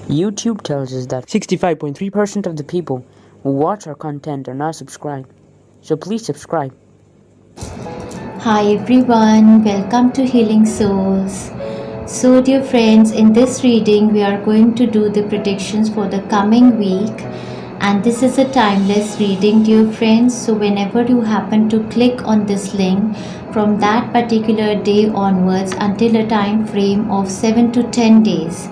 YouTube tells us that 65.3% of the people who watch our content are not subscribed. So please subscribe. Hi everyone, welcome to Healing Souls. So dear friends, in this reading we are going to do the predictions for the coming week, and this is a timeless reading, dear friends. So whenever you happen to click on this link, from that particular day onwards until a time frame of 7 to 10 days,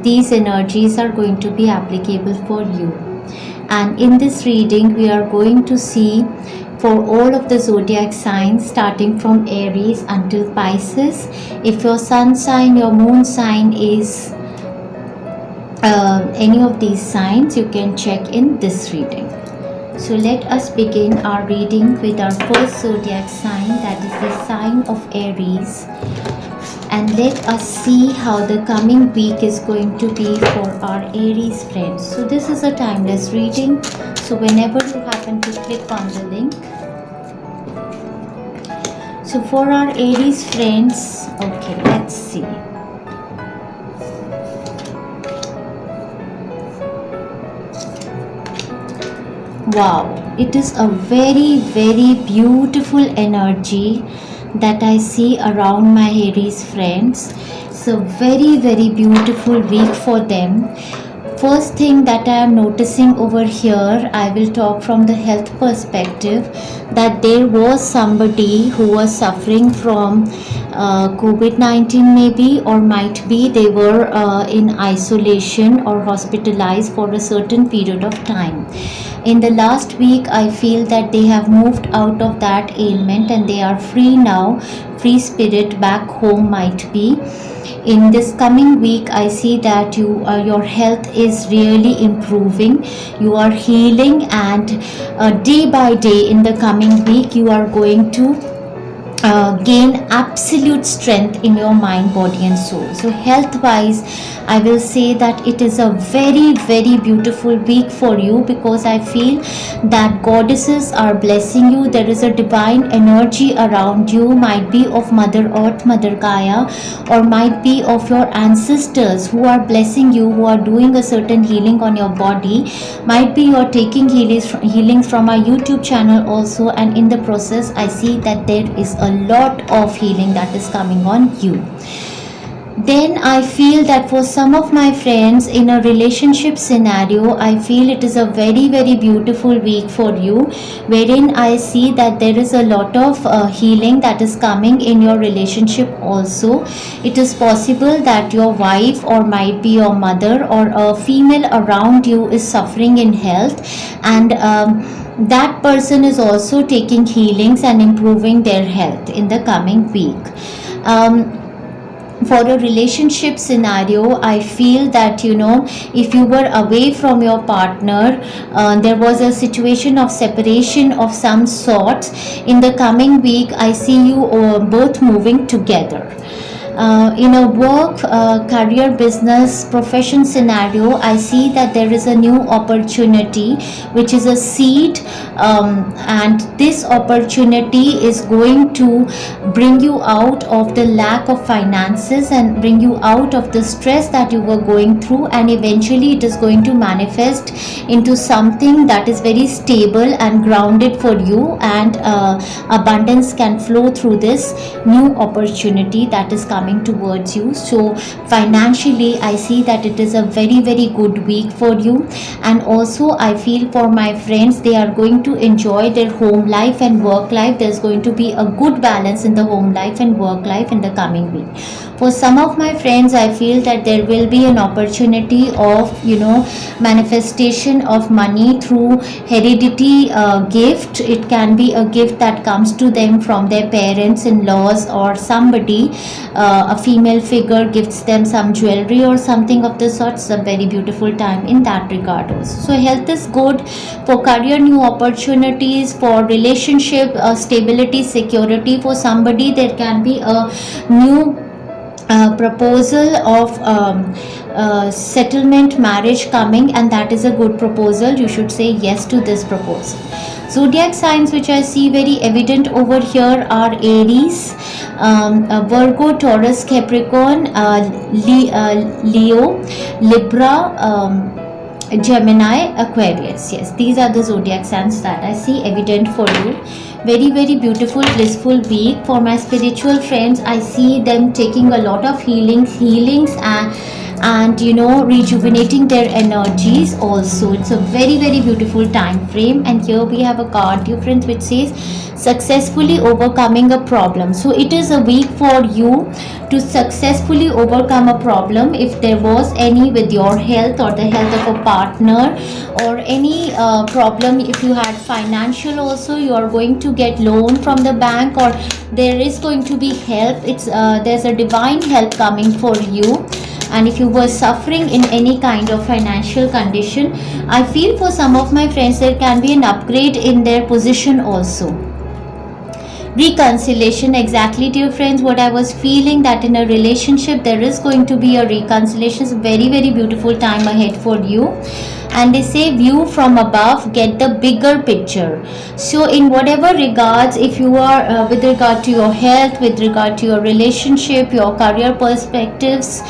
these energies are going to be applicable for you. And in this reading we are going to see for all of the zodiac signs starting from Aries until Pisces. If your sun sign, your moon sign is any of these signs, you can check in this reading. So let us begin our reading with our first zodiac sign, that is the sign of Aries. And let us see how the coming week is going to be for our Aries friends. So this is a timeless reading. So whenever you happen to click on the link. So for our Aries friends, okay, let's see. Wow, it is a very, very beautiful energy that I see around my Aries friends. It's a very, very beautiful week for them. First thing that I am noticing over here, I will talk from the health perspective, that there was somebody who was suffering from COVID-19 maybe, or might be they were in isolation or hospitalized for a certain period of time. In the last week, I feel that they have moved out of that ailment and they are free now, free spirit back home might be. In this coming week, I see that your health is really improving, you are healing, and day by day in the coming week you are going to gain absolute strength in your mind, body and soul. So health wise, I will say that it is a very, very beautiful week for you, because I feel that goddesses are blessing you. There is a divine energy around you, might be of Mother Earth, Mother Gaia, or might be of your ancestors who are blessing you, who are doing a certain healing on your body. Might be you're taking healings from our YouTube channel also, and in the process I see that there is a lot of healing that is coming on you. Then I feel that for some of my friends in a relationship scenario, I feel it is a very, very beautiful week for you, wherein I see that there is a lot of healing that is coming in your relationship also. It is possible that your wife, or might be your mother, or a female around you is suffering in health, and that person is also taking healings and improving their health in the coming week. For a relationship scenario, I feel that if you were away from your partner, there was a situation of separation of some sort. In the coming week, I see you both moving together. In a work, career, business, profession scenario, I see that there is a new opportunity which is a seed, and this opportunity is going to bring you out of the lack of finances and bring you out of the stress that you were going through, and eventually it is going to manifest into something that is very stable and grounded for you, and abundance can flow through this new opportunity that is coming towards you. So financially, I see that it is a very, very good week for you. And also I feel for my friends, they are going to enjoy their home life and work life. There's going to be a good balance in the home life and work life in the coming week. For some of my friends, I feel that there will be an opportunity of manifestation of money through heredity gift. It can be a gift that comes to them from their parents, in-laws, or somebody, a female figure gifts them some jewelry or something of the sort. It's a very beautiful time in that regard also. So health is good. For career, new opportunities. For relationship, stability, security. For somebody, there can be a new proposal of settlement, marriage coming, and that is a good proposal. You should say yes to this proposal. Zodiac signs which I see very evident over here are Aries, Virgo, Taurus, Capricorn, Leo, Libra, Gemini, Aquarius. Yes, these are the zodiac signs that I see evident for you. Very, very beautiful, blissful week. For my spiritual friends, I see them taking a lot of healings and rejuvenating their energies also. It's a very, very beautiful time frame. And here we have a card, dear friends, which says successfully overcoming a problem. So it is a week for you to successfully overcome a problem, if there was any with your health or the health of a partner, or any problem. If you had financial also, you are going to get loan from the bank, or there is going to be help. It's there's a divine help coming for you. And if you were suffering in any kind of financial condition, I feel for some of my friends there can be an upgrade in their position also. Reconciliation, exactly, dear friends, what I was feeling, that in a relationship there is going to be a reconciliation. It's a very, very beautiful time ahead for you. And they say view from above, get the bigger picture. So in whatever regards, if you are with regard to your health, with regard to your relationship, your career perspectives,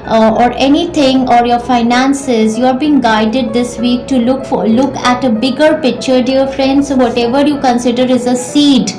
or anything, or your finances, you are being guided this week to look at a bigger picture, dear friends. So whatever you consider is a seed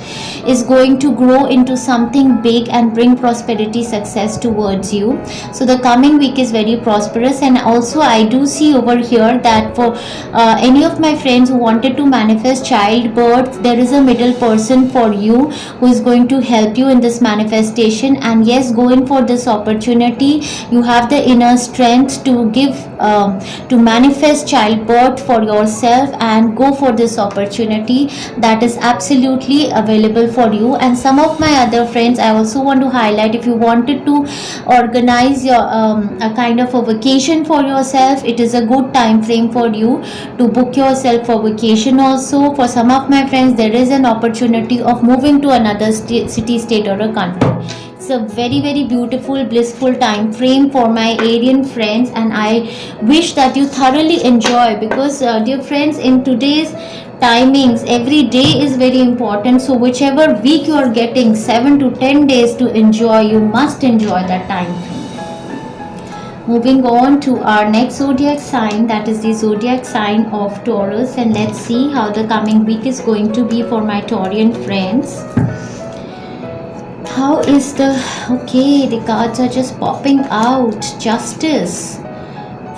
is going to grow into something big and bring prosperity, success towards you. So the coming week is very prosperous. And also I do see over here that for any of my friends who wanted to manifest childbirth, there is a middle person for you who is going to help you in this manifestation. And yes, go in for this opportunity. You have the inner strength to give to manifest childbirth for yourself, and go for this opportunity. That is absolutely available for you. And some of my other friends, I also want to highlight, if you wanted to organize your a kind of a vacation for yourself, it is a good time frame for you to book yourself for vacation also. For some of my friends, there is an opportunity of moving to another city, state, or a country. It's a very, very beautiful, blissful time frame for my Arian friends, and I wish that you thoroughly enjoy, because dear friends, in today's timings, every day is very important. So whichever week you are getting 7 to 10 days to enjoy, you must enjoy that time frame. Moving on to our next zodiac sign, that is the zodiac sign of Taurus. And let's see how the coming week is going to be for my Taurian friends. How is the, okay, the cards are just popping out. Justice,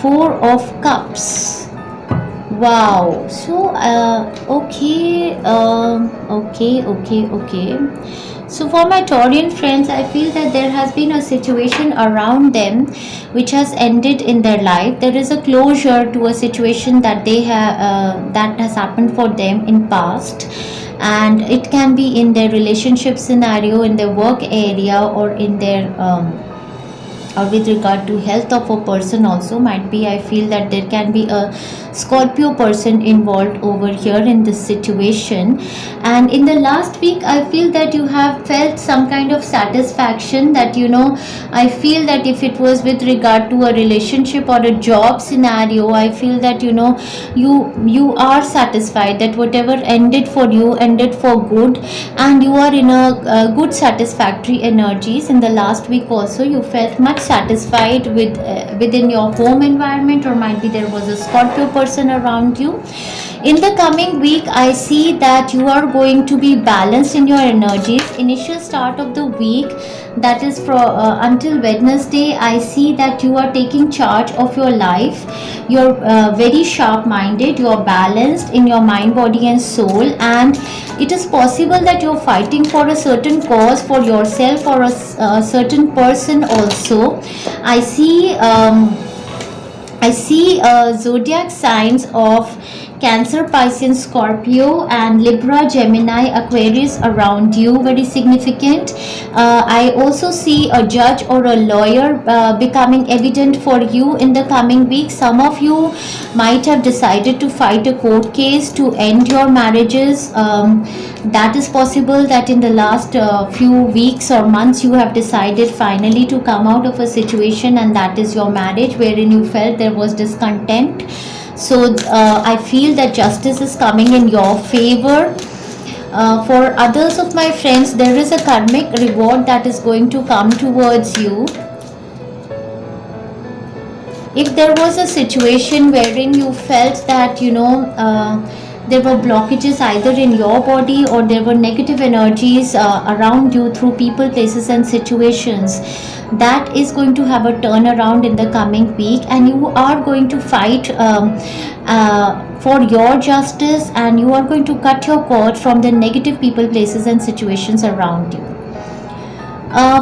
4 of Cups. Wow. So okay. So for my Taurian friends, I feel that there has been a situation around them which has ended in their life. There is a closure to a situation that they have that has happened for them in past. And it can be in their relationship scenario, in their work area, or in their or with regard to health of a person also. Might be, I feel that there can be a Scorpio person involved over here in this situation. And in the last week, I feel that you have felt some kind of satisfaction, that I feel that if it was with regard to a relationship or a job scenario, I feel that you are satisfied that whatever ended for you ended for good, and you are in a good satisfactory energies. In the last week also, you felt much satisfied with within your home environment, or might be there was a Scorpio person around you. In the coming week, I see that you are going to be balanced in your energies. Initial start of the week, that is for until Wednesday, I see that you are taking charge of your life. You're very sharp minded, you're balanced in your mind, body and soul, and it is possible that you're fighting for a certain cause for yourself or a certain person also. I see zodiac signs of Cancer, Pisces, Scorpio, and Libra, Gemini, Aquarius around you, very significant. I also see a judge or a lawyer becoming evident for you in the coming week. Some of you might have decided to fight a court case to end your marriages. That is possible that in the last few weeks or months you have decided finally to come out of a situation, and that is your marriage, wherein you felt there was discontent. So I feel that justice is coming in your favor. For others of my friends, there is a karmic reward that is going to come towards you. If there was a situation wherein you felt that there were blockages either in your body, or there were negative energies around you through people, places and situations, that is going to have a turnaround in the coming week, and you are going to fight for your justice, and you are going to cut your cord from the negative people, places and situations around you.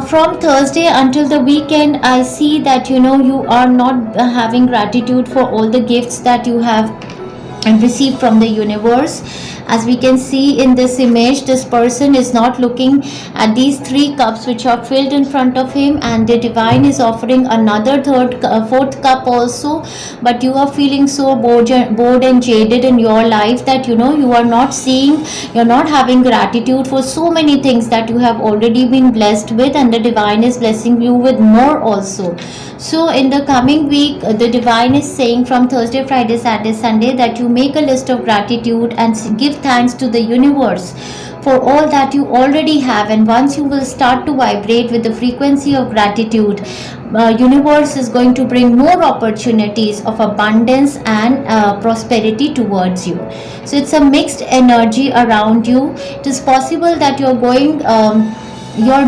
From Thursday until the weekend, I see that you are not having gratitude for all the gifts that you have received from the universe. As we can see in this image, this person is not looking at these 3 cups which are filled in front of him, and the divine is offering another fourth cup also, but you are feeling so bored and jaded in your life that you are not seeing, you're not having gratitude for so many things that you have already been blessed with, and the divine is blessing you with more also. So in the coming week, the divine is saying from Thursday, Friday, Saturday, Sunday, that you make a list of gratitude and give thanks to the universe for all that you already have. And once you will start to vibrate with the frequency of gratitude, universe is going to bring more opportunities of abundance and prosperity towards you. So it's a mixed energy around you. It is possible that you're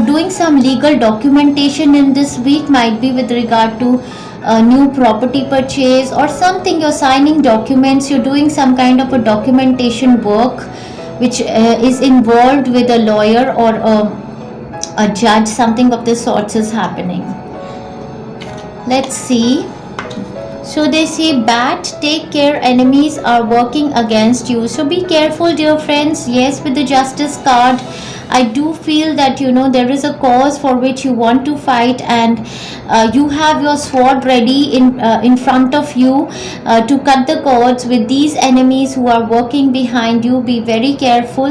doing some legal documentation in this week, might be with regard to new property purchase or something. You're signing documents, you're doing some kind of a documentation work which is involved with a lawyer or a judge. Something of this sorts is happening. Let's see. So they say, bat, take care, enemies are working against you. So be careful, dear friends. Yes, with the justice card, I do feel that there is a cause for which you want to fight, and you have your sword ready in front of you to cut the cords with these enemies who are working behind you. Be very careful.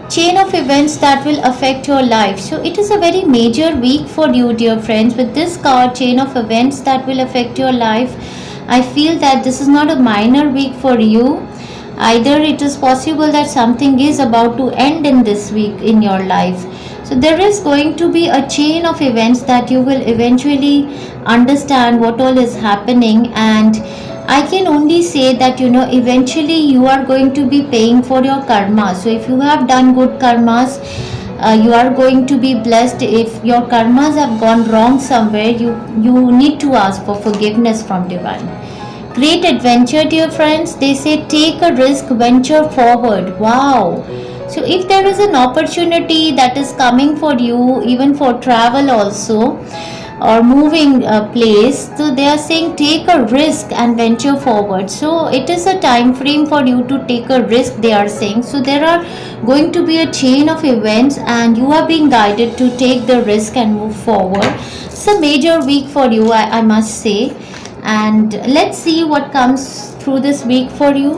Chain of events that will affect your life. So it is a very major week for you, dear friends. With this card, chain of events that will affect your life, I feel that this is not a minor week for you. Either it is possible that something is about to end in this week in your life. So there is going to be a chain of events that you will eventually understand what all is happening, and I can only say that eventually you are going to be paying for your karma. So if you have done good karmas, you are going to be blessed. If your karmas have gone wrong somewhere, you need to ask for forgiveness from divine. Great adventure, dear friends. They say take a risk, venture forward. Wow. So if there is an opportunity that is coming for you, even for travel also, or moving place, so they are saying take a risk and venture forward. So it is a time frame for you to take a risk, they are saying. So there are going to be a chain of events, and you are being guided to take the risk and move forward. It's a major week for you, I must say. And let's see what comes through this week for you.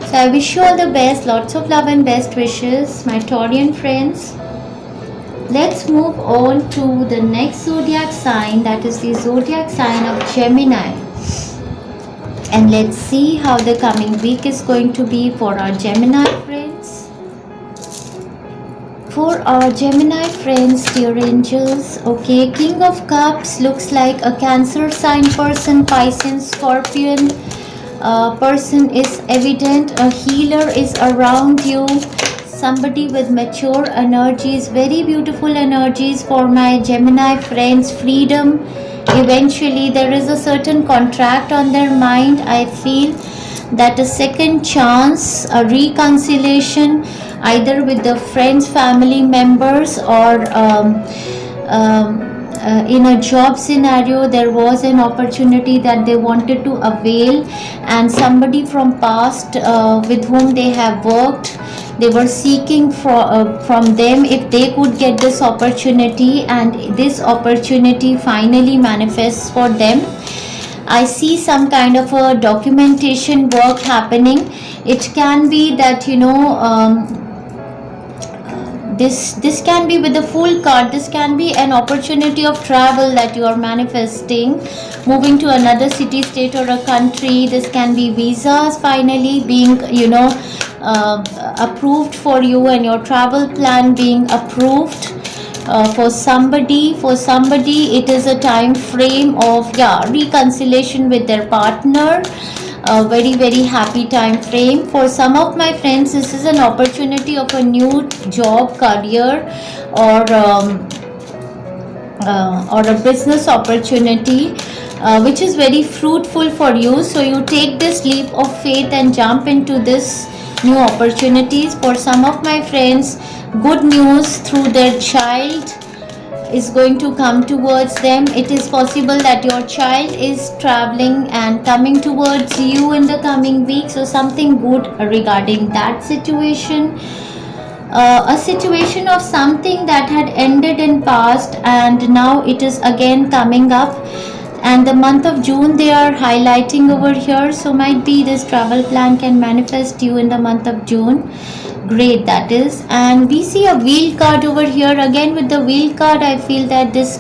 So I wish you all the best, lots of love and best wishes, my Taurian friends. Let's move on to the next zodiac sign, that is the zodiac sign of Gemini. And let's see how the coming week is going to be for our Gemini friends. For our Gemini friends, dear angels, okay, King of Cups looks like a Cancer sign person, Pisces, Scorpion person is evident. A healer is around you. Somebody with mature energies, very beautiful energies for my Gemini friends. Freedom. Eventually, there is a certain contract on their mind. I feel that a second chance, a reconciliation, either with the friends, family members, or in a job scenario, there was an opportunity that they wanted to avail, and somebody from past with whom they have worked, they were seeking from them if they could get this opportunity, and this opportunity finally manifests for them. I see some kind of a documentation work happening. It can be that This can be with the full card. This can be an opportunity of travel that you are manifesting, moving to another city, state, or a country. This can be visas finally being, approved for you, and your travel plan being approved. For somebody it is a time frame of reconciliation with their partner. A very very happy time frame. For some of my friends, this is an opportunity of a new job, career, or a business opportunity, which is very fruitful for you. So you take this leap of faith and jump into this new opportunities. For some of my friends, good news through their child is going to come towards them. It is possible that your child is traveling and coming towards you in the coming week. So something good regarding that situation. A situation of something that had ended in past and now it is again coming up, and the month of June they are highlighting over here. So might be this travel plan can manifest you in the month of June. Great, that is. And we see a wheel card over here. Again with the wheel card, I feel that this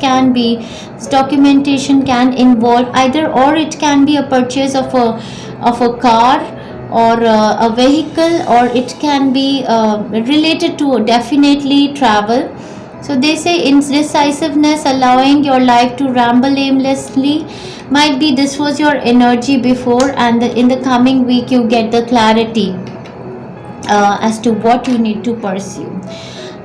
documentation can involve either, or it can be a purchase of a car or a vehicle, or it can be related to definitely travel. So they say indecisiveness, allowing your life to ramble aimlessly. Might be this was your energy before, and in the coming week you get the clarity as to what you need to pursue.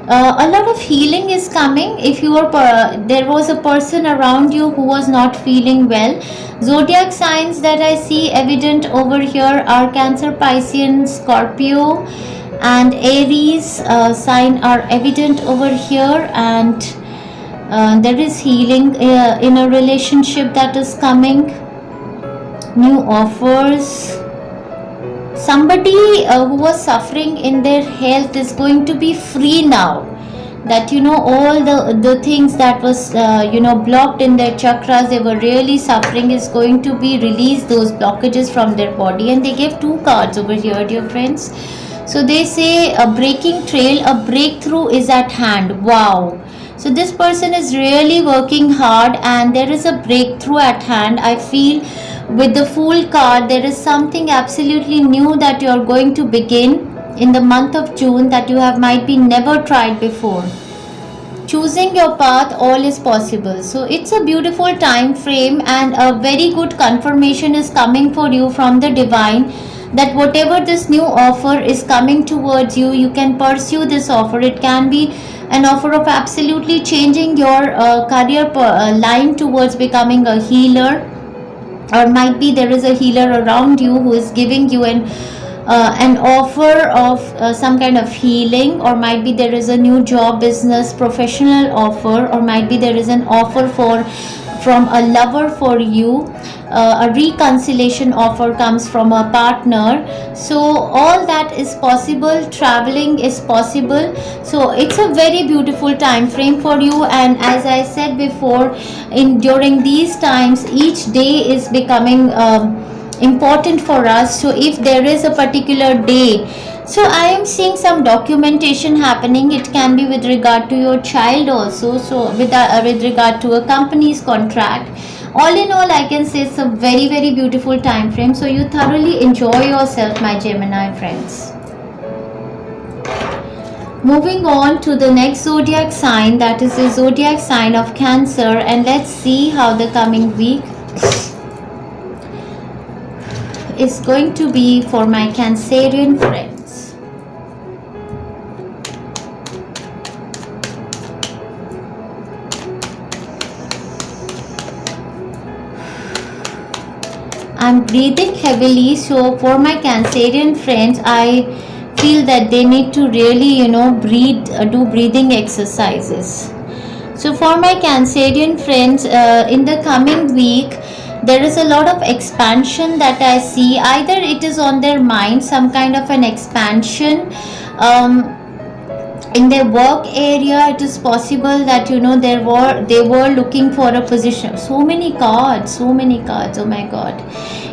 A lot of healing is coming. If you are there was a person around you who was not feeling well. Zodiac signs that I see evident over here are Cancer, Pisces, Scorpio, and Aries sign are evident over here. And there is healing in a relationship that is coming, new offers. Somebody who was suffering in their health is going to be free now. That all the things that was blocked in their chakras, they were really suffering, is going to be released, those blockages from their body. And they gave 2 cards over here, dear friends. So they say a breaking trail, a breakthrough is at hand. Wow. So this person is really working hard and there is a breakthrough at hand. I feel with the Fool card, there is something absolutely new that you are going to begin in the month of June that you have might be never tried before. Choosing your path, all is possible. So it's a beautiful time frame, and a very good confirmation is coming for you from the divine, that whatever this new offer is coming towards you, you can pursue this offer. It can be an offer of absolutely changing your career line towards becoming a healer, or might be there is a healer around you who is giving you an offer of some kind of healing, or might be there is a new job, business, professional offer, or might be there is an offer from a lover for you. A reconciliation offer comes from a partner. So all that is possible. Traveling is possible. So it's a very beautiful time frame for you. And as I said before, during these times, each day is becoming important for us. So if there is a particular day, so I am seeing some documentation happening. It can be with regard to your child also, so with regard to a company's contract. All in all, I can say it's a very very beautiful time frame. So you thoroughly enjoy yourself, my Gemini friends. Moving on to the next zodiac sign, that is the zodiac sign of Cancer, and let's see how the coming week is going to be for my Cancerian friends. I'm breathing heavily, so for my Cancerian friends, I feel that they need to really breathe, do breathing exercises. So for my Cancerian friends, in the coming week, there is a lot of expansion that I see. Either it is on their mind, some kind of an expansion. In their work area, it is possible that they were looking for a position. So many cards, oh my god.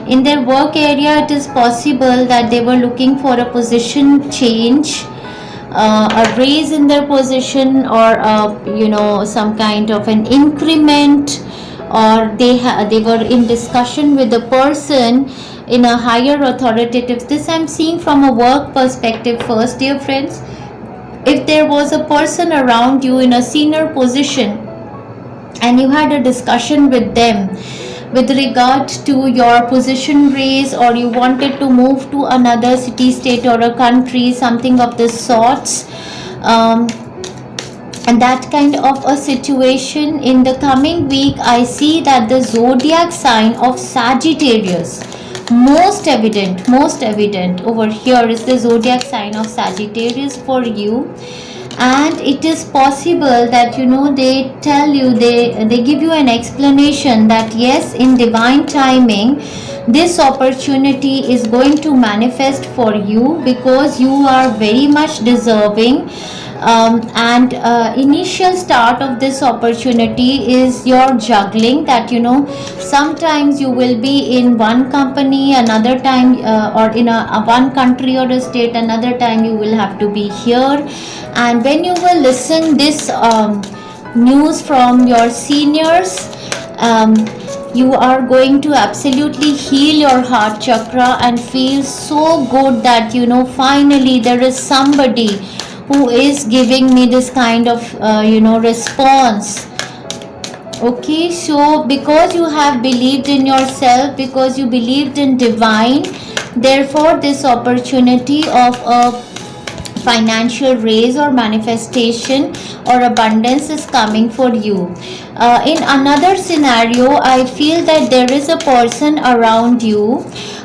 In their work area, it is possible that they were looking for a position change. a raise in their position, or some kind of an increment, or they were in discussion with the person in a higher authoritative. This I'm seeing from a work perspective first, dear friends. If there was a person around you in a senior position and you had a discussion with them with regard to your position raise, or you wanted to move to another city, state, or a country, something of this sorts, and that kind of a situation, in the coming week I see that the zodiac sign of Sagittarius, most evident over here is the zodiac sign of Sagittarius for you. And it is possible that they tell you, they give you an explanation that yes, in divine timing this opportunity is going to manifest for you, because you are very much deserving. And initial start of this opportunity is your juggling, that sometimes you will be in one company, another time or in a one country or a state, another time you will have to be here. And when you will listen this news from your seniors, you are going to absolutely heal your heart chakra and feel so good that finally there is somebody who is giving me this kind of response. Okay, so because you have believed in yourself, because you believed in divine, therefore this opportunity of a financial raise or manifestation or abundance is coming for you. In another scenario, I feel that there is a person around you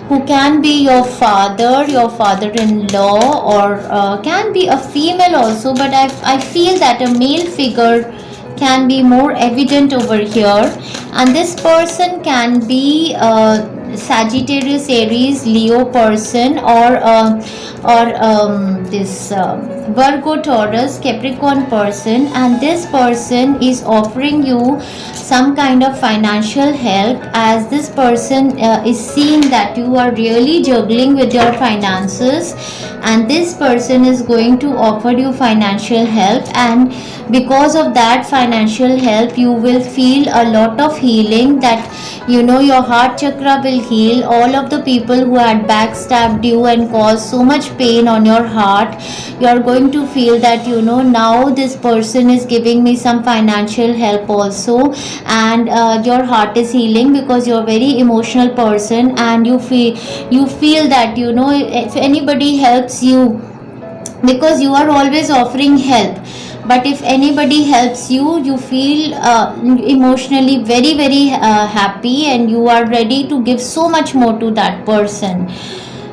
who can be your father, your father-in-law, or can be a female also, but I feel that a male figure can be more evident over here. And this person can be Sagittarius, Aries, Leo person, or this Virgo, Taurus, Capricorn person, and this person is offering you some kind of financial help, as this person is seeing that you are really juggling with your finances, and this person is going to offer you financial help, and because of that financial help you will feel a lot of healing, that your heart chakra will heal. All of the people who had backstabbed you and caused so much pain on your heart, you are going to feel that now this person is giving me some financial help also, and your heart is healing, because you're a very emotional person, and you feel that if anybody helps you, because you are always offering help, but if anybody helps you, you feel emotionally very very happy, and you are ready to give so much more to that person.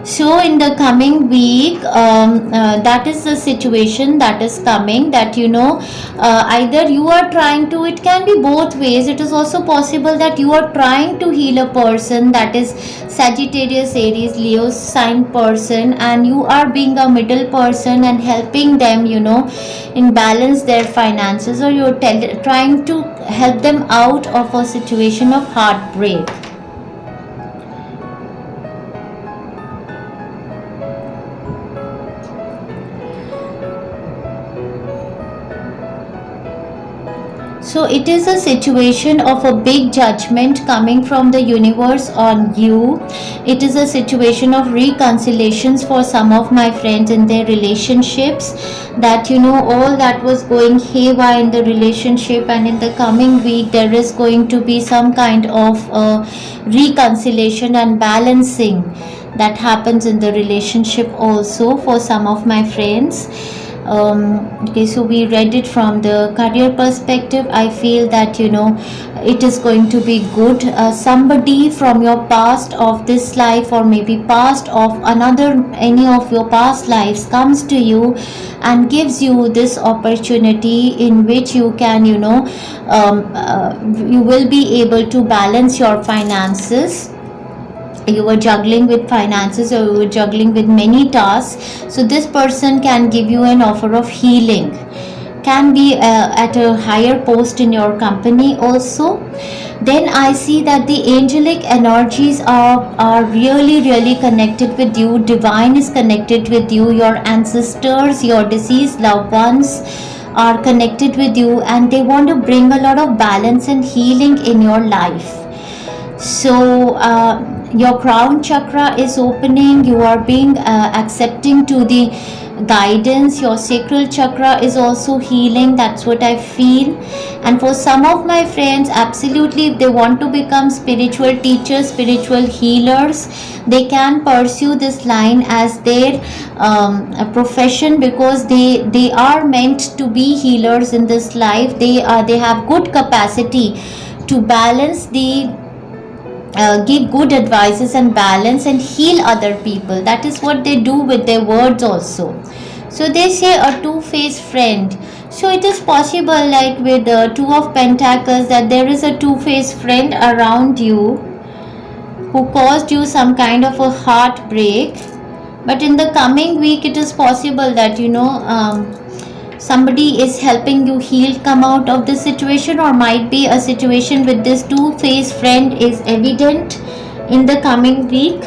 So in the coming week, that is the situation that is coming, that either you are trying to, it can be both ways. It is also possible that you are trying to heal a person that is Sagittarius, Aries, Leo sign person, and you are being a middle person and helping them in balance their finances, or you're trying to help them out of a situation of heartbreak. So it is a situation of a big judgment coming from the universe on you. It is a situation of reconciliations for some of my friends in their relationships, that all that was going haywire in the relationship, and in the coming week there is going to be some kind of reconciliation and balancing that happens in the relationship also for some of my friends. Okay, so we read it from the career perspective. I feel that it is going to be good. Somebody from your past of this life, or maybe past of any of your past lives, comes to you and gives you this opportunity in which you can you will be able to balance your finances. You were juggling with finances, or you were juggling with many tasks, so this person can give you an offer of healing, can be at a higher post in your company also. then I see that the angelic energies are really really connected with you. Divine is connected with you. Your ancestors, your deceased loved ones are connected with you, and they want to bring a lot of balance and healing in your life. So your crown chakra is opening. You are being accepting to the guidance. Your sacral chakra is also healing. That's what I feel. And for some of my friends, absolutely, if they want to become spiritual teachers, spiritual healers, they can pursue this line as their profession, because they are meant to be healers in this life. They have good capacity to balance the give good advices and balance and heal other people. That is what they do with their words also. So they say a two-faced friend. So it is possible, like with the Two of Pentacles, that there is a two-faced friend around you who caused you some kind of a heartbreak. But in the coming week, it is possible that somebody is helping you heal, come out of this situation, or might be a situation with this two-faced friend is evident in the coming week.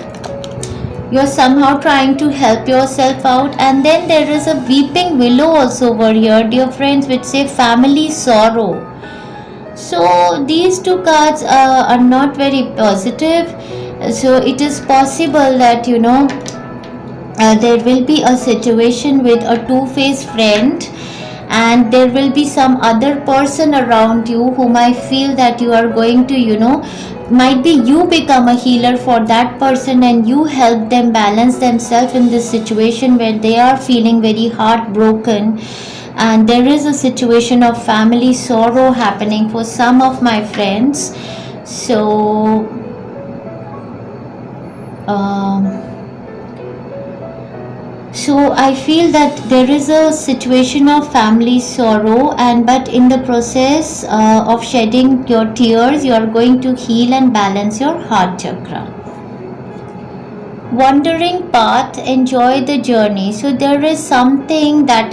You're somehow trying to help yourself out. And then there is a weeping willow also over here, dear friends, which say family sorrow. So these two cards are not very positive. So it is possible that there will be a situation with a two-faced friend, and there will be some other person around you whom I feel that you are going to might be you become a healer for that person, and you help them balance themselves in this situation where they are feeling very heartbroken. And there is a situation of family sorrow happening for some of my friends. So so I feel that there is a situation of family sorrow, but in the process of shedding your tears, you are going to heal and balance your heart chakra. Wandering path, enjoy the journey. So there is something that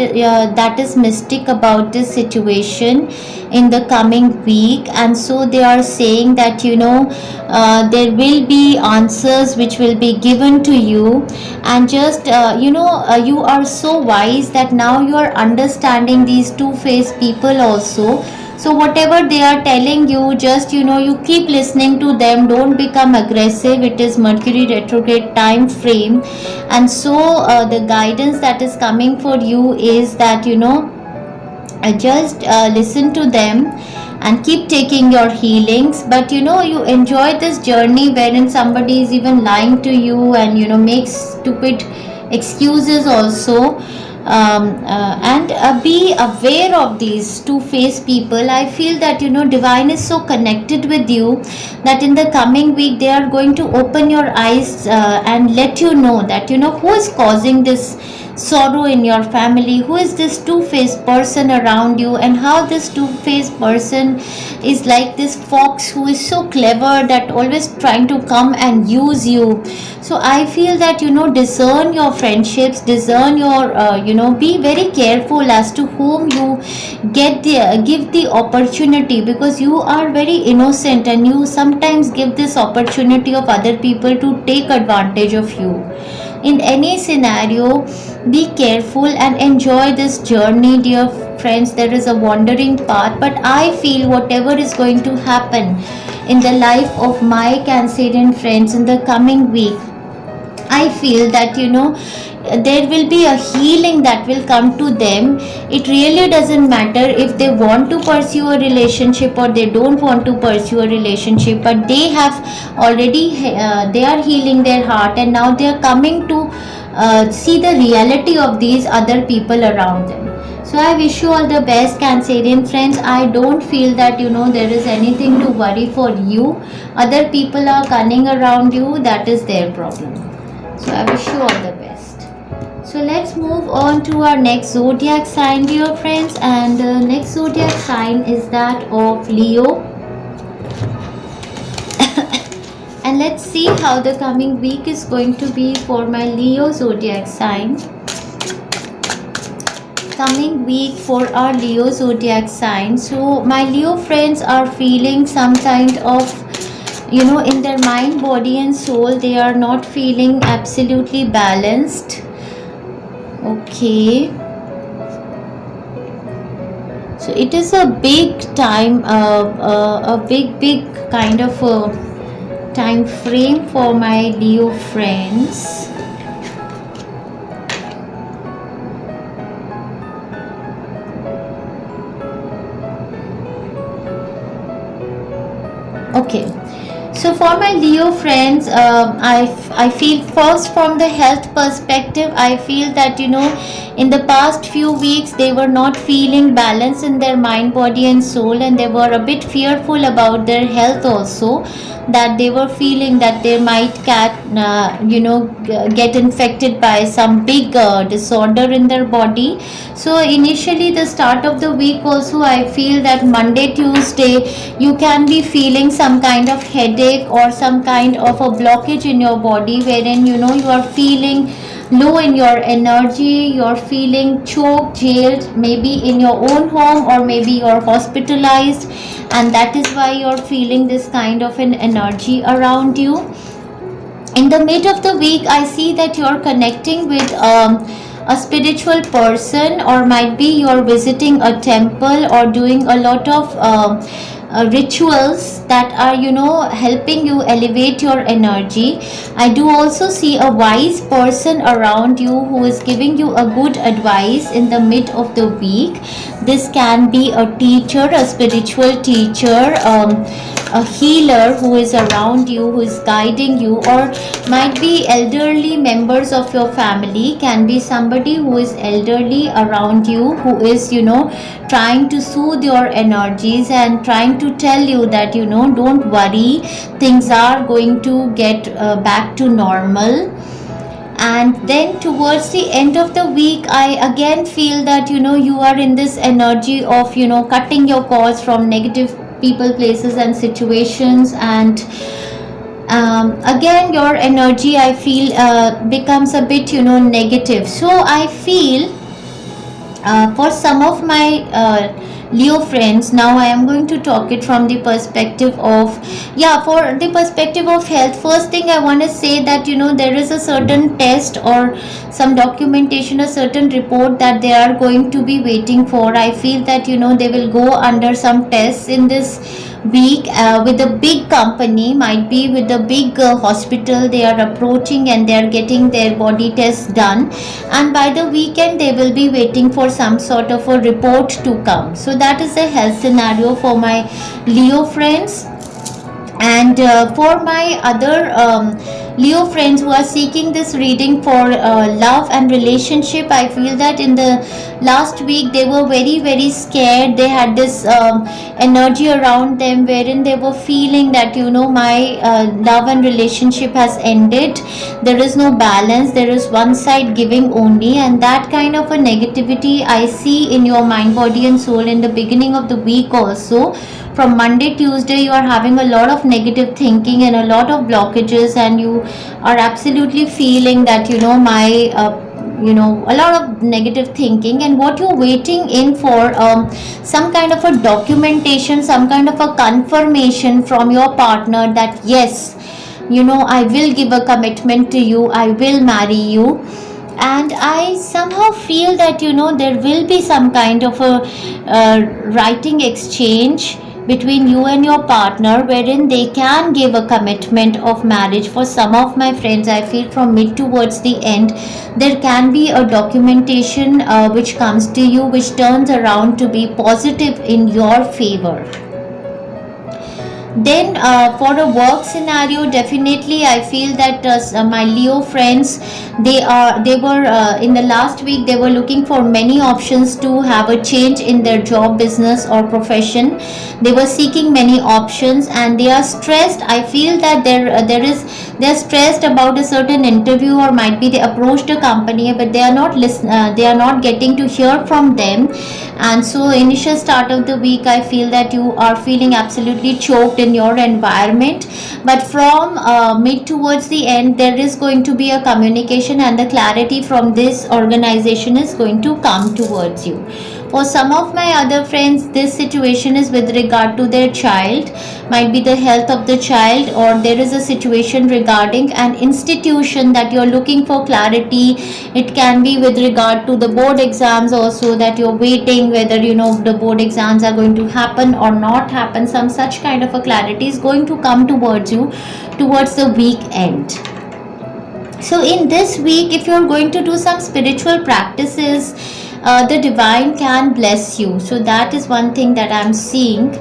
is mystic about this situation in the coming week, and so they are saying that there will be answers which will be given to you, and just you are so wise that now you are understanding these two-faced people also. So whatever they are telling you, just you keep listening to them. Don't become aggressive. It is Mercury retrograde time frame, and so the guidance that is coming for you is that just listen to them and keep taking your healings. But you enjoy this journey wherein somebody is even lying to you and makes stupid excuses also. And be aware of these two-faced people. I feel that divine is so connected with you that in the coming week they are going to open your eyes and let you know that who is causing this sorrow in your family, who is this two-faced person around you, and how this two-faced person is like this fox who is so clever that always trying to come and use you. So I feel that discern your friendships, discern your be very careful as to whom you give the opportunity, because you are very innocent and you sometimes give this opportunity of other people to take advantage of you. In any scenario, be careful and enjoy this journey, dear friends. There is a wandering path, but I feel whatever is going to happen in the life of my Cancerian friends in the coming week, I feel that there will be a healing that will come to them. It really doesn't matter if they want to pursue a relationship or they don't want to pursue a relationship, but they have already they are healing their heart, and now they are coming to see the reality of these other people around them. So I wish you all the best, Cancerian friends. I don't feel that there is anything to worry for you. Other people are cunning around you. That is their problem. So I wish you all the best. So let's move on to our next zodiac sign, dear friends, and the next zodiac sign is that of Leo. And let's see how the coming week is going to be for my Leo zodiac sign. coming week for our Leo zodiac sign. So my Leo friends are feeling some kind of, in their mind, body and soul, they are not feeling absolutely balanced. Okay, so it is a big time, a big kind of a time frame for my Leo friends. Okay, so for my Leo friends, I feel first from the health perspective, I feel that in the past few weeks they were not feeling balance in their mind, body and soul, and they were a bit fearful about their health also, that they were feeling that they might get infected by some big disorder in their body. So initially the start of the week also, I feel that Monday, Tuesday, you can be feeling some kind of headache or some kind of a blockage in your body, wherein you are feeling low in your energy, you're feeling choked, jailed, maybe in your own home, or maybe you're hospitalized, and that is why you're feeling this kind of an energy around you. In the mid of the week, I see that you're connecting with a spiritual person, or might be you're visiting a temple or doing a lot of rituals that are helping you elevate your energy. I do also see a wise person around you who is giving you a good advice in the mid of the week. This can be a teacher, a spiritual teacher, a healer who is around you, who is guiding you, or might be elderly members of your family. Can be somebody who is elderly around you, who is trying to soothe your energies and trying to tell you that don't worry, things are going to get back to normal. And then towards the end of the week, I again feel that you are in this energy of cutting your cords from negative people, places and situations, and again your energy, I feel, becomes a bit negative. So I feel for some of my Leo friends, now I am going to talk it from the perspective of, for the perspective of health. First thing I want to say that there is a certain test or some documentation, a certain report that they are going to be waiting for. I feel that they will go under some tests in this week with a big company, might be with a big hospital they are approaching, and they are getting their body tests done, and by the weekend they will be waiting for some sort of a report to come. So that is a health scenario for my Leo friends. And for my other Leo friends who are seeking this reading for love and relationship, I feel that in the last week they were very scared. They had this energy around them wherein they were feeling that my love and relationship has ended, there is no balance, there is one side giving only, and that kind of a negativity I see in your mind, body and soul in the beginning of the week also. From Monday, Tuesday, you are having a lot of negative thinking and a lot of blockages, and you are absolutely feeling that a lot of negative thinking, and what you're waiting in for some kind of a documentation, some kind of a confirmation from your partner that yes, I will give a commitment to you, I will marry you. And I somehow feel that there will be some kind of a writing exchange between you and your partner, wherein they can give a commitment of marriage. For some of my friends, I feel from mid towards the end, there can be a documentation which comes to you, which turns around to be positive in your favor. Then for a work scenario, definitely I feel that my Leo friends, they were in the last week, they were looking for many options to have a change in their job, business or profession. They were seeking many options, and they are stressed. I feel that they're stressed about a certain interview, or might be they approached a company, but they are not getting to hear from them. And so initial start of the week, I feel that you are feeling absolutely choked in in your environment, but from mid towards the end there is going to be a communication, and the clarity from this organization is going to come towards you. For some of my other friends, this situation is with regard to their child, might be the health of the child, or there is a situation regarding an institution that you're looking for clarity. It can be with regard to the board exams also, that you're waiting whether the board exams are going to happen or not happen. Some such kind of a clarity is going to come towards you towards the week end. So in this week, if you're going to do some spiritual practices, the divine can bless you. So that is one thing that I'm seeing.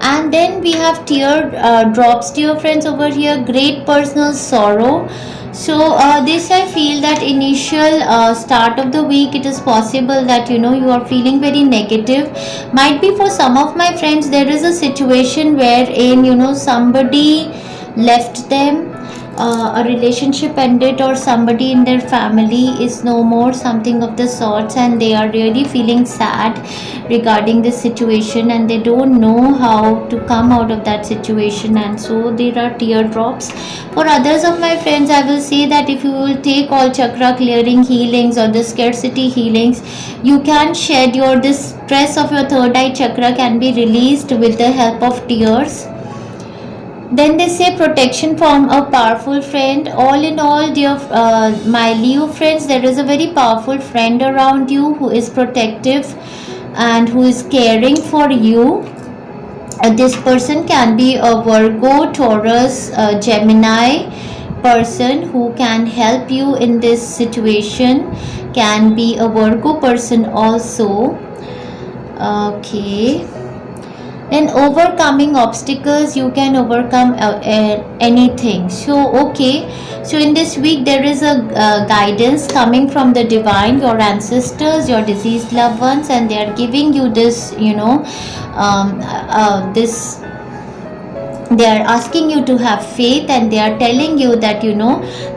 And then we have tear drops, dear friends, over here. Great personal sorrow. So this I feel that initial start of the week, it is possible that you are feeling very negative. Might be for some of my friends there is a situation wherein somebody left them, a relationship ended, or somebody in their family is no more, something of the sorts, and they are really feeling sad regarding this situation, and they don't know how to come out of that situation, and so there are teardrops. For others of my friends, I will say that if you will take all chakra clearing healings or the scarcity healings, you can shed this stress of your third eye chakra can be released with the help of tears. Then they say protection from a powerful friend. All in all, dear my Leo friends, there is a very powerful friend around you who is protective and who is caring for you. This person can be a Virgo, Taurus, Gemini person who can help you in this situation. Can be a Virgo person also. Okay. In overcoming obstacles, you can overcome anything. So in this week there is a guidance coming from the divine, your ancestors, your deceased loved ones, and they are giving you this this, they are asking you to have faith, and they are telling you that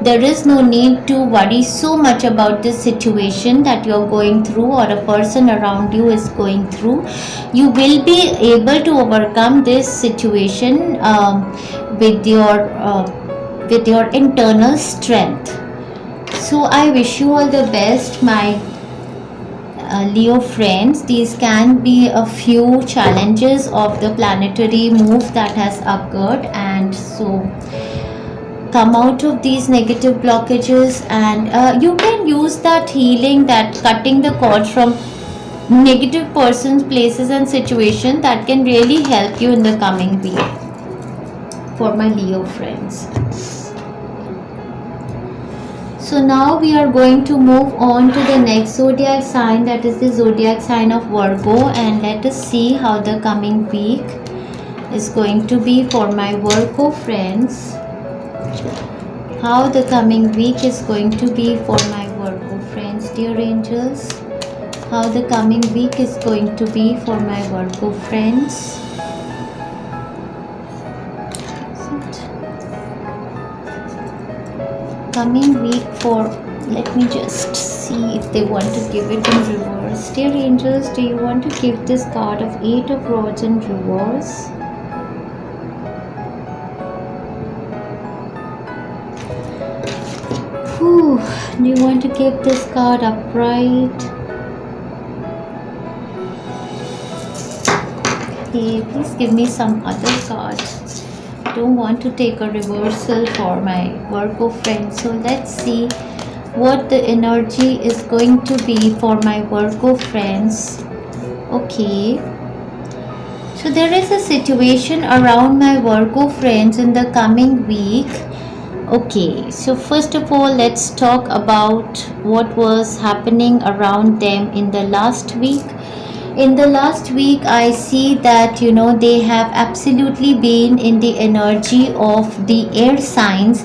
there is no need to worry so much about this situation that you are going through, or a person around you is going through. You will be able to overcome this situation with your internal strength. So I wish you all the best, my Leo friends. These can be a few challenges of the planetary move that has occurred, and so come out of these negative blockages, and you can use that healing, that cutting the cords from negative persons, places and situations, that can really help you in the coming week for my Leo friends. So now we are going to move on to the next zodiac sign, that is the zodiac sign of Virgo, and let us see how the coming week is going to be for my Virgo friends. How the coming week is going to be for my Virgo friends, dear angels. How the coming week is going to be for my Virgo friends. Coming week for, let me just see if they want to give it in reverse. Dear angels, do you want to give this card of 8 of Rods in reverse? Whew. Do you want to give this card upright? Okay, please give me some other card. Don't want to take a reversal for my Virgo friends. So let's see what the energy is going to be for my Virgo friends. Okay, so there is a situation around my Virgo friends in the coming week. Okay, so first of all, let's talk about what was happening around them in the last week. In the last week, I see that they have absolutely been in the energy of the air signs,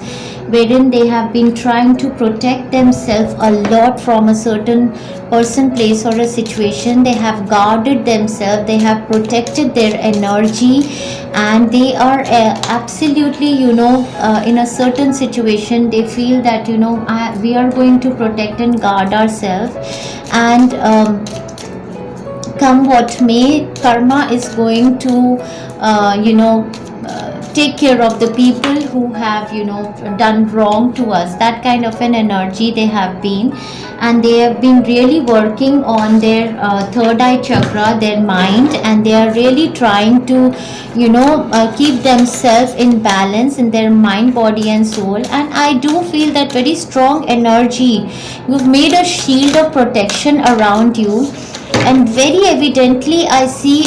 wherein they have been trying to protect themselves a lot from a certain person, place, or a situation. They have guarded themselves, they have protected their energy, and they are absolutely in a certain situation. They feel that we are going to protect and guard ourselves, and come what may, karma is going to take care of the people who have done wrong to us. That kind of an energy they have been, and they have been really working on their third eye chakra, their mind, and they are really trying to keep themselves in balance in their mind, body and soul. And I do feel that very strong energy. You've made a shield of protection around you, and very evidently I see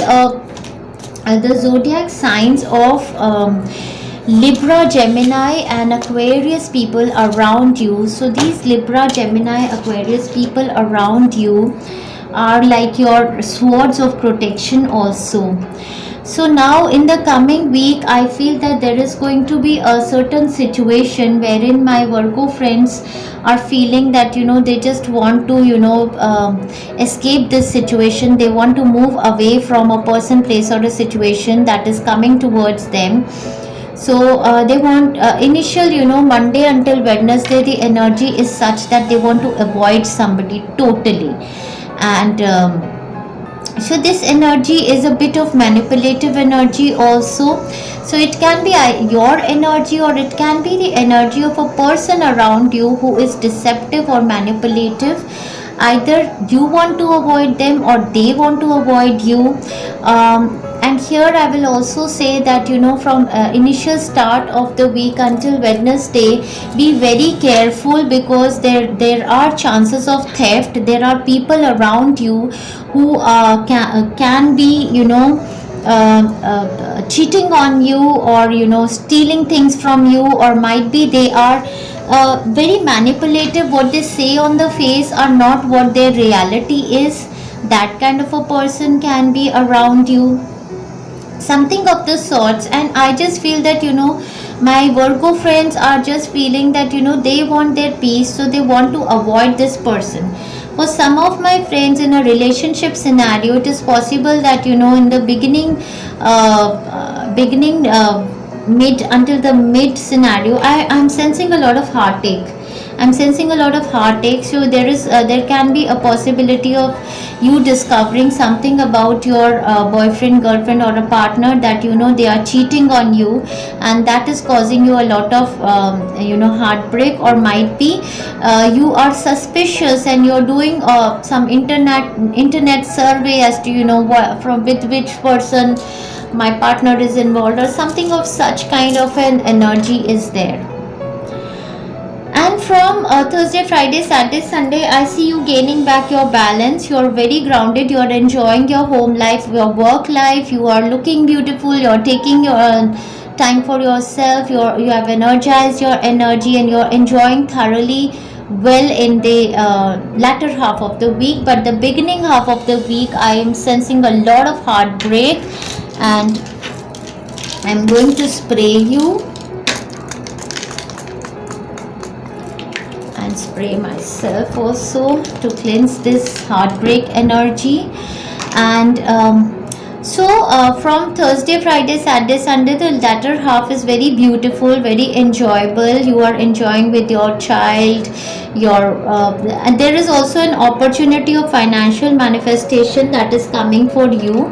the zodiac signs of Libra, Gemini and Aquarius people around you. So these Libra, Gemini, Aquarius people around you are like your swords of protection also. So now in the coming week, I feel that there is going to be a certain situation wherein my Virgo friends are feeling that they just want to escape this situation. They want to move away from a person, place or a situation that is coming towards them. So they want initial Monday until Wednesday, the energy is such that they want to avoid somebody totally. And so this energy is a bit of manipulative energy also. So it can be your energy, or it can be the energy of a person around you who is deceptive or manipulative. Either you want to avoid them or they want to avoid you. And here I will also say that from initial start of the week until Wednesday, be very careful, because there are chances of theft. There are people around you who can be cheating on you, or stealing things from you, or might be they are very manipulative. What they say on the face are not what their reality is. That kind of a person can be around you, something of the sorts. And I just feel that my Virgo friends are just feeling that they want their peace, so they want to avoid this person. For some of my friends in a relationship scenario, it is possible that in the beginning mid until the mid scenario, I'm sensing a lot of heartache. So there can be a possibility of you discovering something about your boyfriend, girlfriend or a partner, that they are cheating on you, and that is causing you a lot of heartbreak. Or might be you are suspicious and you're doing some internet survey as to from with which person my partner is involved, or something of such kind of an energy is there. And from Thursday, Friday, Saturday, Sunday, I see you gaining back your balance. You are very grounded. You are enjoying your home life, your work life. You are looking beautiful. You are taking your time for yourself. You have energized your energy, and you are enjoying thoroughly well in the latter half of the week. But the beginning half of the week, I am sensing a lot of heartbreak, and I'm going to spray you and spray myself also to cleanse this heartbreak energy. And from Thursday, Friday, Saturday, Sunday, the latter half is very beautiful, very enjoyable. You are enjoying with your child, and there is also an opportunity of financial manifestation that is coming for you.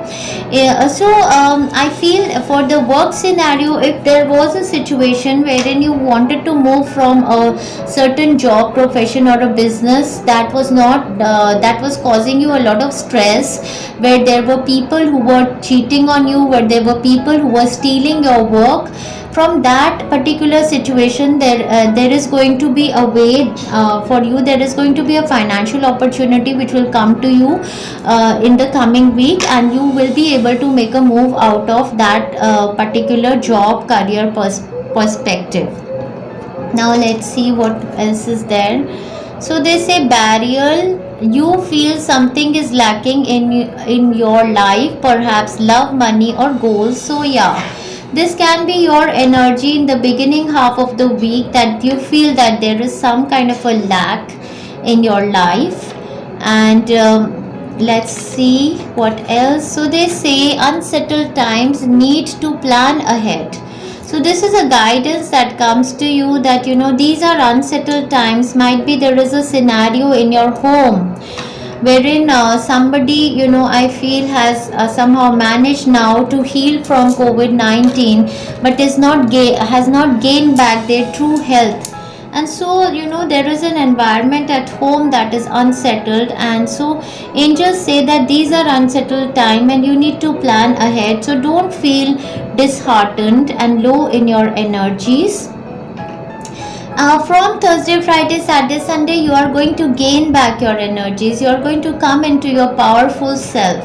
I feel for the work scenario, if there was a situation wherein you wanted to move from a certain job, profession or a business that was not that was causing you a lot of stress, where there were people who were cheating on you, where there were people who were stealing your work, from that particular situation, there is going to be a way for you. There is going to be a financial opportunity which will come to you in the coming week, and you will be able to make a move out of that particular job career perspective. Now let's see what else is there. So they say burial. You feel something is lacking in your life, perhaps love, money or goals. So yeah, this can be your energy in the beginning half of the week, that you feel that there is some kind of a lack in your life. And let's see what else. So they say unsettled times, need to plan ahead. So this is a guidance that comes to you, that these are unsettled times. Might be there is a scenario in your home wherein somebody, I feel has somehow managed now to heal from COVID-19, but has not gained back their true health. And so, there is an environment at home that is unsettled, and so angels say that these are unsettled time and you need to plan ahead. So don't feel disheartened and low in your energies. From Thursday, Friday, Saturday, Sunday, you are going to gain back your energies. You are going to come into your powerful self.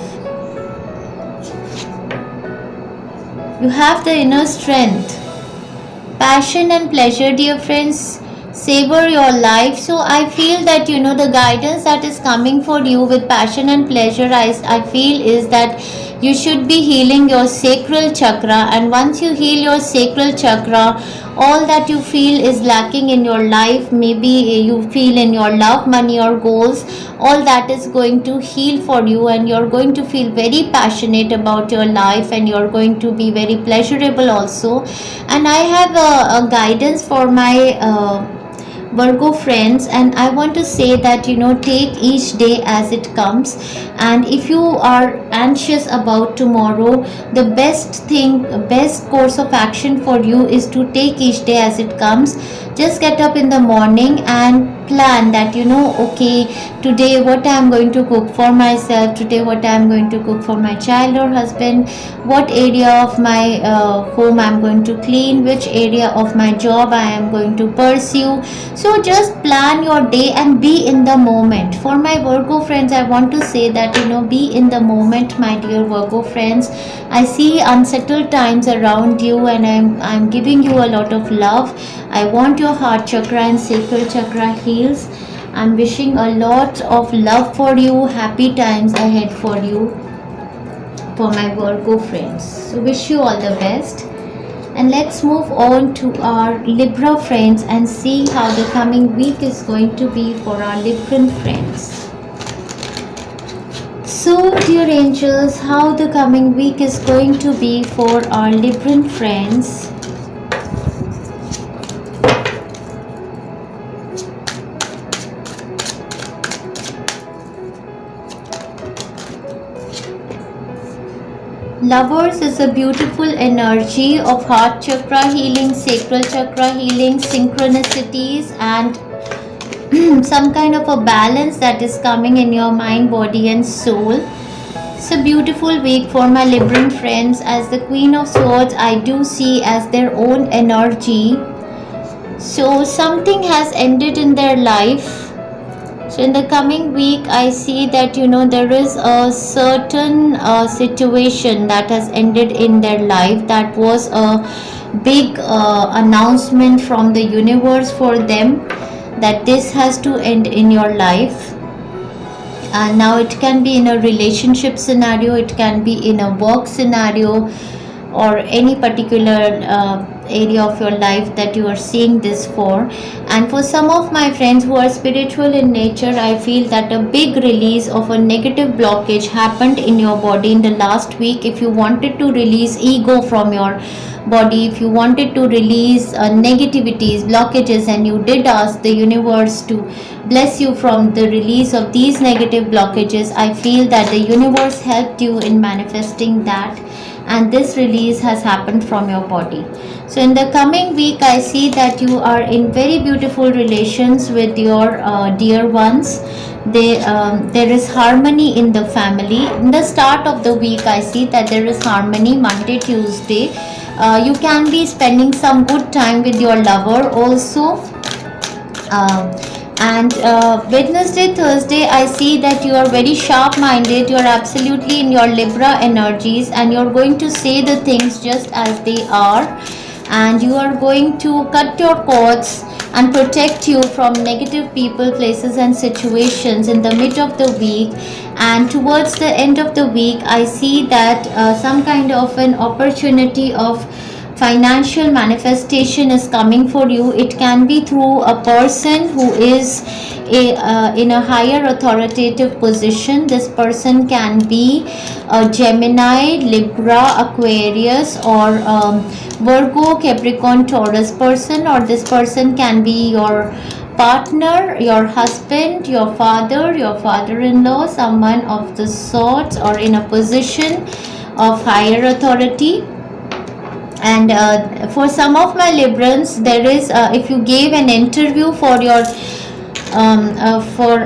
You have the inner strength. Passion and pleasure, dear friends. Savor your life. So I feel that, the guidance that is coming for you with passion and pleasure, I feel is that you should be healing your sacral chakra. And once you heal your sacral chakra, all that you feel is lacking in your life, maybe you feel in your love, money, or goals, all that is going to heal for you, and you're going to feel very passionate about your life, and you're going to be very pleasurable also. And I have a guidance for my Virgo friends, and I want to say that, take each day as it comes. And if you are anxious about tomorrow, the best course of action for you is to take each day as it comes. Just get up in the morning and plan that, okay, today what I am going to cook for myself, today what I am going to cook for my child or husband, what area of my home I am going to clean, which area of my job I am going to pursue. So just plan your day and be in the moment. For my Virgo friends, I want to say that, be in the moment, my dear Virgo friends. I see unsettled times around you, and I'm giving you a lot of love. I want your heart chakra and sacral chakra heals. I'm wishing a lot of love for you, happy times ahead for you, for my Virgo friends. So wish you all the best. And let's move on to our Libra friends and see how the coming week is going to be for our Libran friends. So, dear angels, how the coming week is going to be for our Libran friends. Lovers is a beautiful energy of heart chakra healing, sacral chakra healing, synchronicities, and some kind of a balance that is coming in your mind, body, and soul. It's a beautiful week for my Libran friends, as the Queen of Swords I do see as their own energy. So something has ended in their life. So in the coming week, I see that, there is a certain situation that has ended in their life. That was a big announcement from the universe for them, that this has to end in your life. And now it can be in a relationship scenario, it can be in a work scenario, or any particular area of your life that you are seeing this for. And for some of my friends who are spiritual in nature, I feel that a big release of a negative blockage happened in your body in the last week. If you wanted to release ego from your body, if you wanted to release negativities, blockages, and you did ask the universe to bless you from the release of these negative blockages, I feel that the universe helped you in manifesting that, and this release has happened from your body. So in the coming week, I see that you are in very beautiful relations with your dear ones. There is harmony in the family. In the start of the week, I see that there is harmony. Monday, Tuesday, you can be spending some good time with your lover also. And Wednesday, Thursday, I see that you are very sharp-minded. You are absolutely in your Libra energies, and you are going to say the things just as they are, and you are going to cut your cords and protect you from negative people, places, and situations in the mid of the week. And towards the end of the week, I see that some kind of an opportunity of financial manifestation is coming for you. It can be through a person who is in a higher authoritative position. This person can be a Gemini, Libra, Aquarius, or Virgo, Capricorn, Taurus person, or this person can be your partner, your husband, your father, your father-in-law, someone of the sorts, or in a position of higher authority. And for some of my Librans, there is if you gave an interview for your for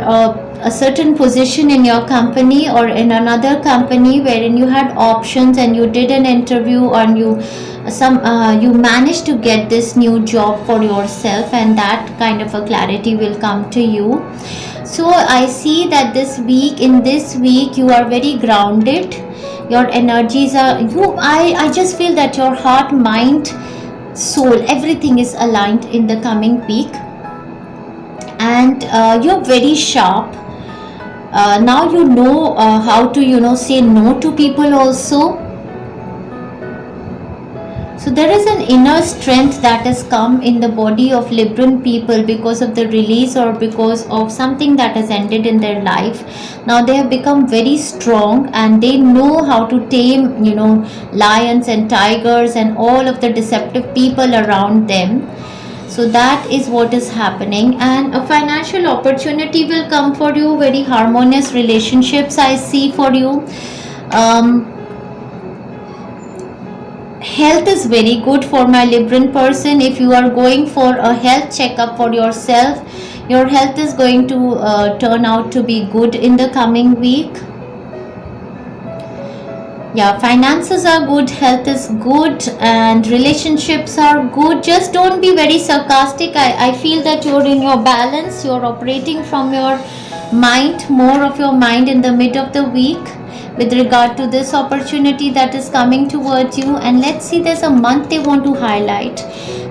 a certain position in your company or in another company wherein you had options, and you did an interview and you managed to get this new job for yourself, and that kind of a clarity will come to you. So I see that in this week you are very grounded. Your energies are I just feel that your heart, mind, soul, everything is aligned in the coming week. And you're very sharp. Now you know how to say no to people also. So there is an inner strength that has come in the body of Libran people because of the release or because of something that has ended in their life. Now they have become very strong, and they know how to tame lions and tigers and all of the deceptive people around them. So that is what is happening, and a financial opportunity will come for you. Very harmonious relationships I see for you. Health is very good for my Libran person. If you are going for a health checkup for yourself, your health is going to turn out to be good in the coming week. Yeah, finances are good, health is good, and relationships are good. Just don't be very sarcastic. I feel that you're in your balance, you're operating from your mind, more of your mind in the mid of the week with regard to this opportunity that is coming towards you. And let's see, there's a month they want to highlight.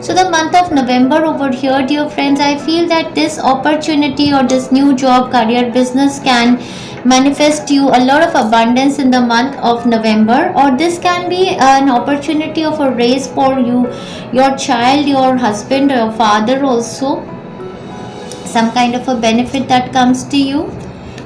So the month of November over here, dear friends, I feel that this opportunity or this new job, career, business can manifest you a lot of abundance in the month of November, or this can be an opportunity of a raise for you, your child, your husband, or your father also, some kind of a benefit that comes to you.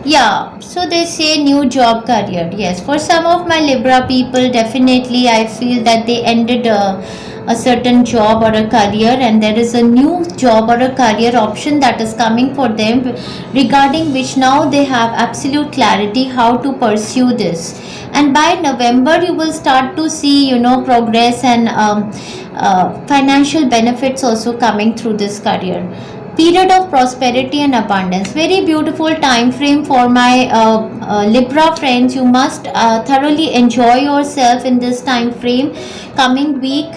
Yeah, so they say new job, career. Yes, for some of my Libra people, definitely I feel that they ended a certain job or a career, and there is a new job or a career option that is coming for them, regarding which now they have absolute clarity how to pursue this. And by November you will start to see progress and financial benefits also coming through this career. Period of prosperity and abundance. Very beautiful time frame for my Libra friends. You must thoroughly enjoy yourself in this time frame coming week.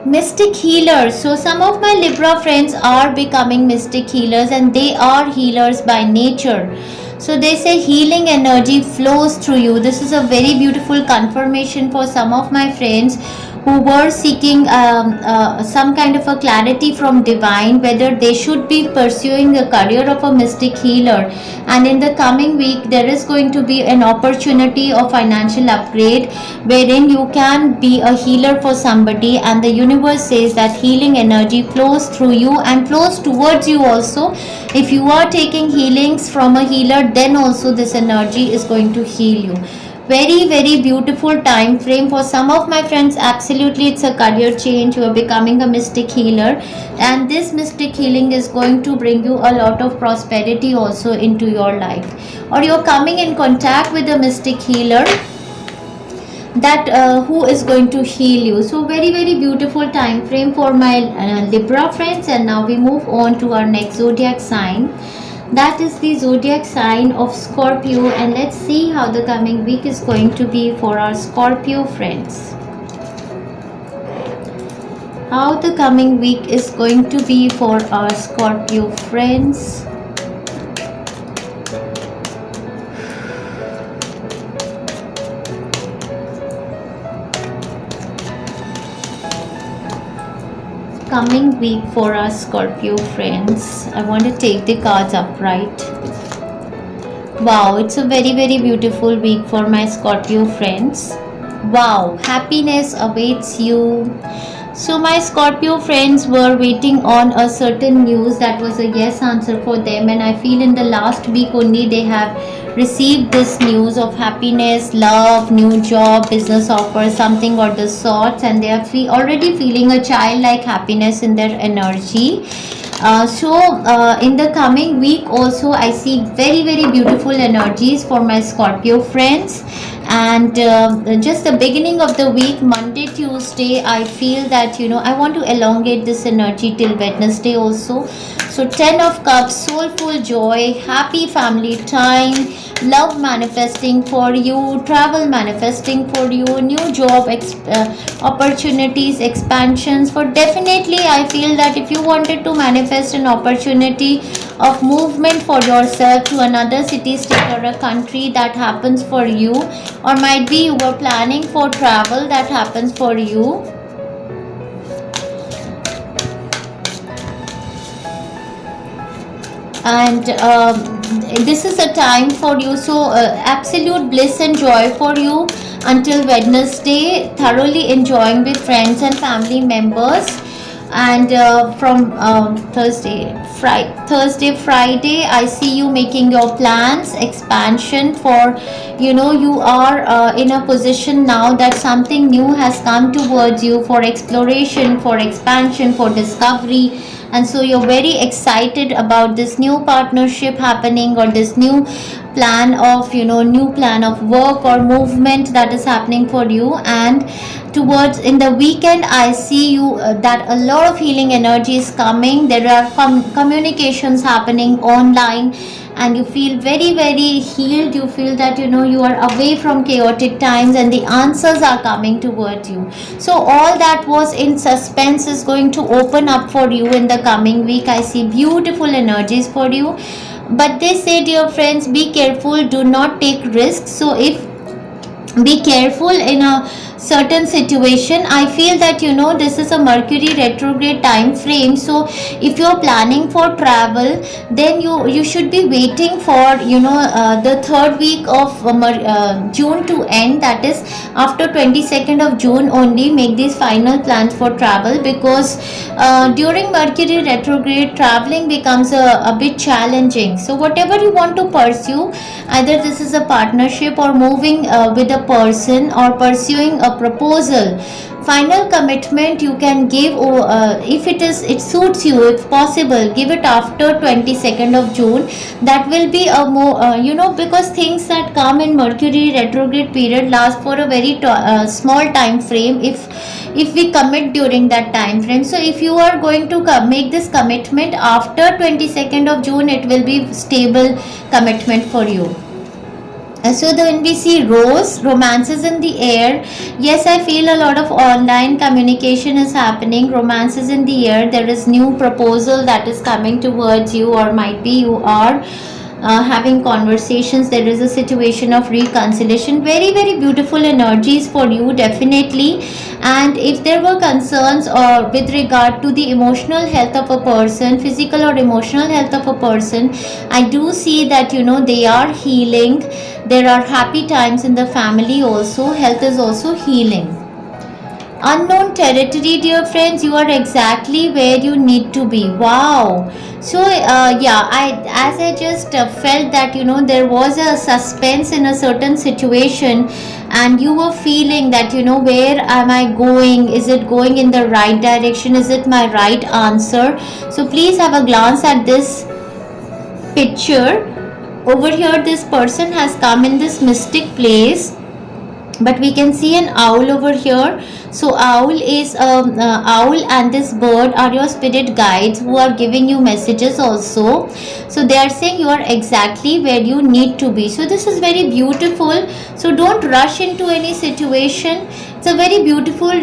Mystic healers. So some of my Libra friends are becoming mystic healers, and they are healers by nature. So they say healing energy flows through you. This is a very beautiful confirmation for some of my friends who were seeking some kind of a clarity from divine, whether they should be pursuing the career of a mystic healer. And in the coming week there is going to be an opportunity of financial upgrade wherein you can be a healer for somebody, and the universe says that healing energy flows through you and flows towards you also. If you are taking healings from a healer, then also this energy is going to heal you. Very, very beautiful time frame for some of my friends. Absolutely, it's a career change. You are becoming a mystic healer, and this mystic healing is going to bring you a lot of prosperity also into your life, or you're coming in contact with a mystic healer that who is going to heal you. So very, very beautiful time frame for my Libra friends. And now we move on to our next zodiac sign. That is the zodiac sign of Scorpio, and let's see how the coming week is going to be for our Scorpio friends. How the coming week is going to be for our Scorpio friends. Coming week for our Scorpio friends. I want to take the cards upright. Wow, it's a very, very beautiful week for my Scorpio friends. Wow, happiness awaits you. So my Scorpio friends were waiting on a certain news that was a yes answer for them, and I feel in the last week only they have receive this news of happiness, love, new job, business offer, something or the sorts, and they are already feeling a childlike happiness in their energy. In the coming week also I see very very beautiful energies for my Scorpio friends. And just the beginning of the week, Monday, Tuesday, I feel that I want to elongate this energy till Wednesday also. So 10 of cups, soulful joy, happy family time, love manifesting for you, travel manifesting for you, new job opportunities, expansions. For definitely I feel that if you wanted to manifest an opportunity of movement for yourself to another city, state or a country, that happens for you. Or might be you were planning for travel, that happens for you. And this is a time for you, so absolute bliss and joy for you until Wednesday, thoroughly enjoying with friends and family members. And from Thursday, Friday, I see you making your plans, expansion for, you are in a position now that something new has come towards you for exploration, for expansion, for discovery. And so you're very excited about this new partnership happening, or this new plan of work or movement that is happening for you. And towards in the weekend I see you that a lot of healing energy is coming. There are communications happening online, and you feel very very healed. You feel that you are away from chaotic times and the answers are coming towards you. So all that was in suspense is going to open up for you in the coming week. I see beautiful energies for you, but they say, dear friends, be careful, do not take risks. So if be careful in a certain situation, I feel that this is a Mercury retrograde time frame. So if you're planning for travel, then you should be waiting for the third week of June to end. That is after 22nd of June only make these final plans for travel, because during Mercury retrograde traveling becomes a bit challenging. So whatever you want to pursue, either this is a partnership or moving with a person or pursuing a proposal, final commitment you can give, if it suits you, if possible, give it after 22nd of June. That will be a more because things that come in Mercury retrograde period last for a very small time frame if we commit during that time frame. So if you are going to make this commitment after 22nd of June, it will be stable commitment for you. So when we see rose, romances in the air, yes, I feel a lot of online communication is happening, romances in the air. There is new proposal that is coming towards you, or might be you are having conversations. There is a situation of reconciliation. Very very beautiful energies for you, definitely. And if there were concerns or with regard to the emotional health of a person, physical or emotional health of a person, I do see that they are healing. There are happy times in the family also. Health is also healing. Unknown territory, dear friends, you are exactly where you need to be. Wow. So I just felt that there was a suspense in a certain situation, and you were feeling that where am I going, is it going in the right direction, is it my right answer? So please have a glance at this picture. Over here this person has come in this mystic place, but we can see an owl over here. So owl is owl and this bird are your spirit guides who are giving you messages also. So they are saying you are exactly where you need to be. So this is very beautiful. So don't rush into any situation. It's a very beautiful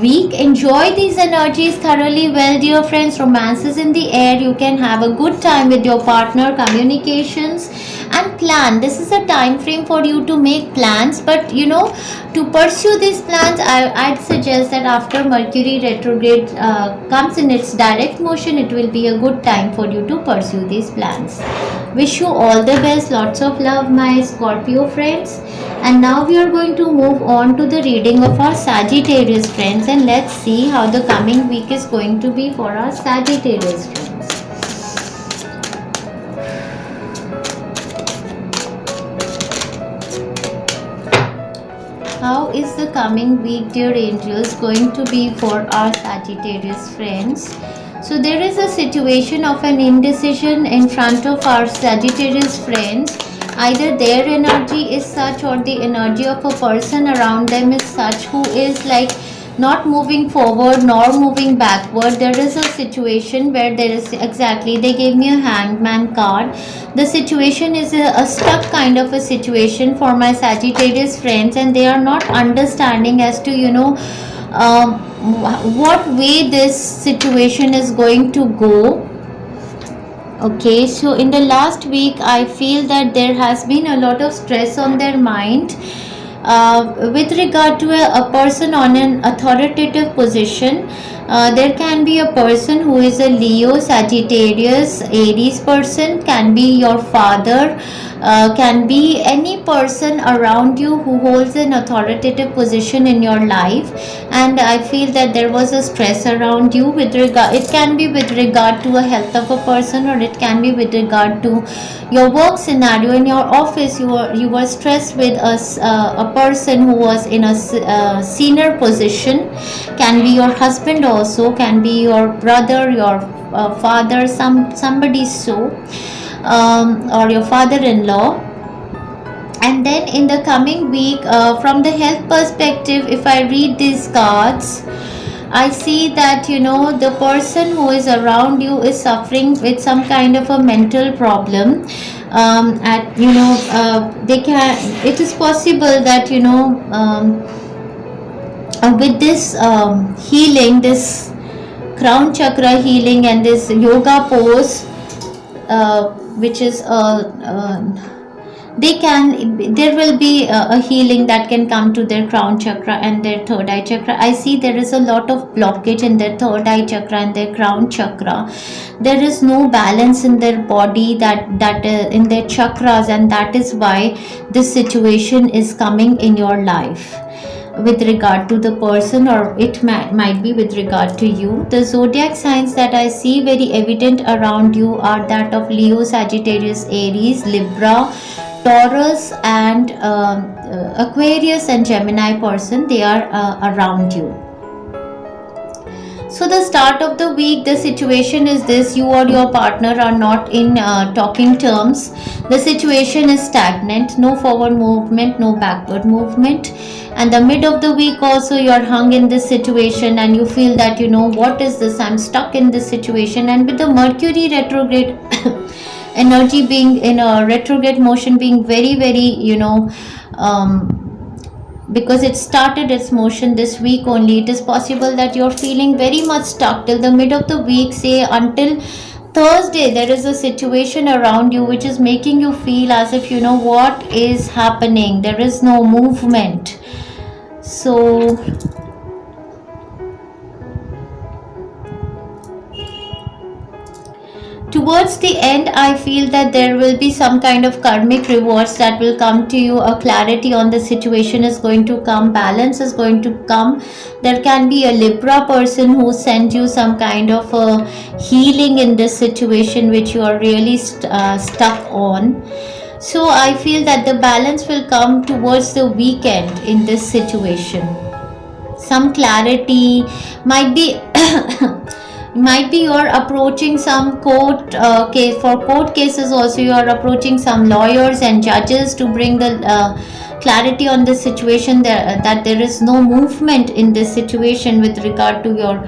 week. Enjoy these energies thoroughly well, dear friends. Romances in the air. You can have a good time with your partner, communications, and plan. This is a time frame for you to make plans, but to pursue these plans, I'd suggest that after Mercury retrograde comes in its direct motion, it will be a good time for you to pursue these plans. Wish you all the best. Lots of love, my Scorpio friends. And now we are going to move on to the reading of our Sagittarius friends, and let's see how the coming week is going to be for our Sagittarius friends. coming week, dear angels, going to be for our Sagittarius friends? So there is a situation of an indecision in front of our Sagittarius friends. Either their energy is such, or the energy of a person around them is such, who is like not moving forward nor moving backward. There is a situation where there is, exactly, they gave me a hangman card. The situation is a stuck kind of a situation for my Sagittarius friends, and they are not understanding as to what way this situation is going to go. Okay, so in the last week I feel that there has been a lot of stress on their mind with regard to a person on an authoritative position. There can be a person who is a Leo, Sagittarius, Aries person, can be your father, can be any person around you who holds an authoritative position in your life. And I feel that there was a stress around you with regard, it can be with regard to a health of a person, or it can be with regard to your work scenario in your office. You were stressed with a person who was in a senior position, can be your husband also, can be your brother, your father, somebody so, or your father-in-law. And then in the coming week, from the health perspective, if I read these cards, I see that the person who is around you is suffering with some kind of a mental problem. It is possible that with this healing, this crown chakra healing, and this yoga pose, which is there will be a healing that can come to their crown chakra and their third eye chakra. I see there is a lot of blockage in their third eye chakra and their crown chakra. There is no balance in their body, that in their chakras, and that is why this situation is coming in your life with regard to the person, or it might be with regard to you. The zodiac signs that I see very evident around you are that of Leo, Sagittarius, Aries, Libra, Taurus, and Aquarius and Gemini person. They are around you. So the start of the week, the situation is this: you or your partner are not in talking terms. The situation is stagnant, no forward movement, no backward movement. And the mid of the week also, you are hung in this situation, and you feel that what is this, I'm stuck in this situation. And with the Mercury retrograde energy being in a retrograde motion, being very because it started its motion this week only, it is possible that you're feeling very much stuck till the mid of the week, say until Thursday. There is a situation around you which is making you feel as if what is happening, there is no movement. So towards the end, I feel that there will be some kind of karmic rewards that will come to you. A clarity on the situation is going to come, balance is going to come. There can be a Libra person who sends you some kind of a healing in this situation which you are really stuck on. So I feel that the balance will come towards the weekend in this situation. Some clarity might be you're approaching some court case. For court cases also, you are approaching some lawyers and judges to bring the clarity on the situation, that there is no movement in this situation with regard to your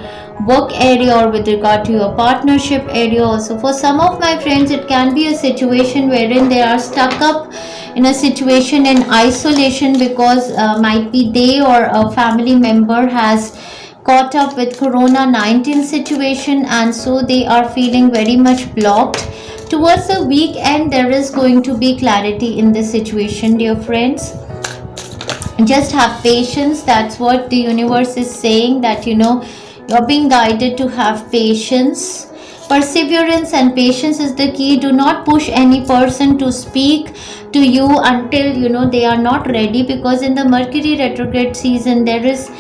work area or with regard to your partnership area. Also, for some of my friends, it can be a situation wherein they are stuck up in a situation in isolation, because might be they or a family member has caught up with Corona-19 situation, and so they are feeling very much blocked. Towards the weekend, there is going to be clarity in this situation, dear friends. Just have patience. That's what the universe is saying, that you're being guided to have patience. Perseverance and patience is the key. Do not push any person to speak to you until they are not ready, because in the Mercury retrograde season, there is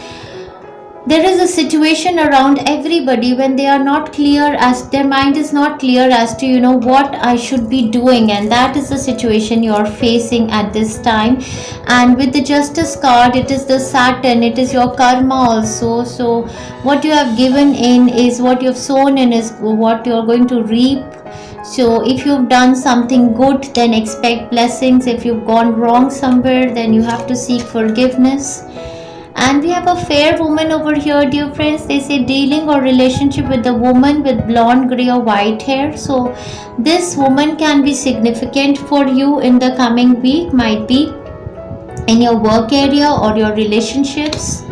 there is a situation around everybody when they are not clear, as their mind is not clear as to what I should be doing, and that is the situation you are facing at this time. And with the Justice card, it is the Saturn, it is your karma also. So what you have given in is what you have sown in, is what you are going to reap. So if you've done something good, then expect blessings. If you've gone wrong somewhere, then you have to seek forgiveness. And we have a fair woman over here, dear friends. They say dealing or relationship with a woman with blonde, grey or white hair. So this woman can be significant for you in the coming week, might be in your work area or your relationships.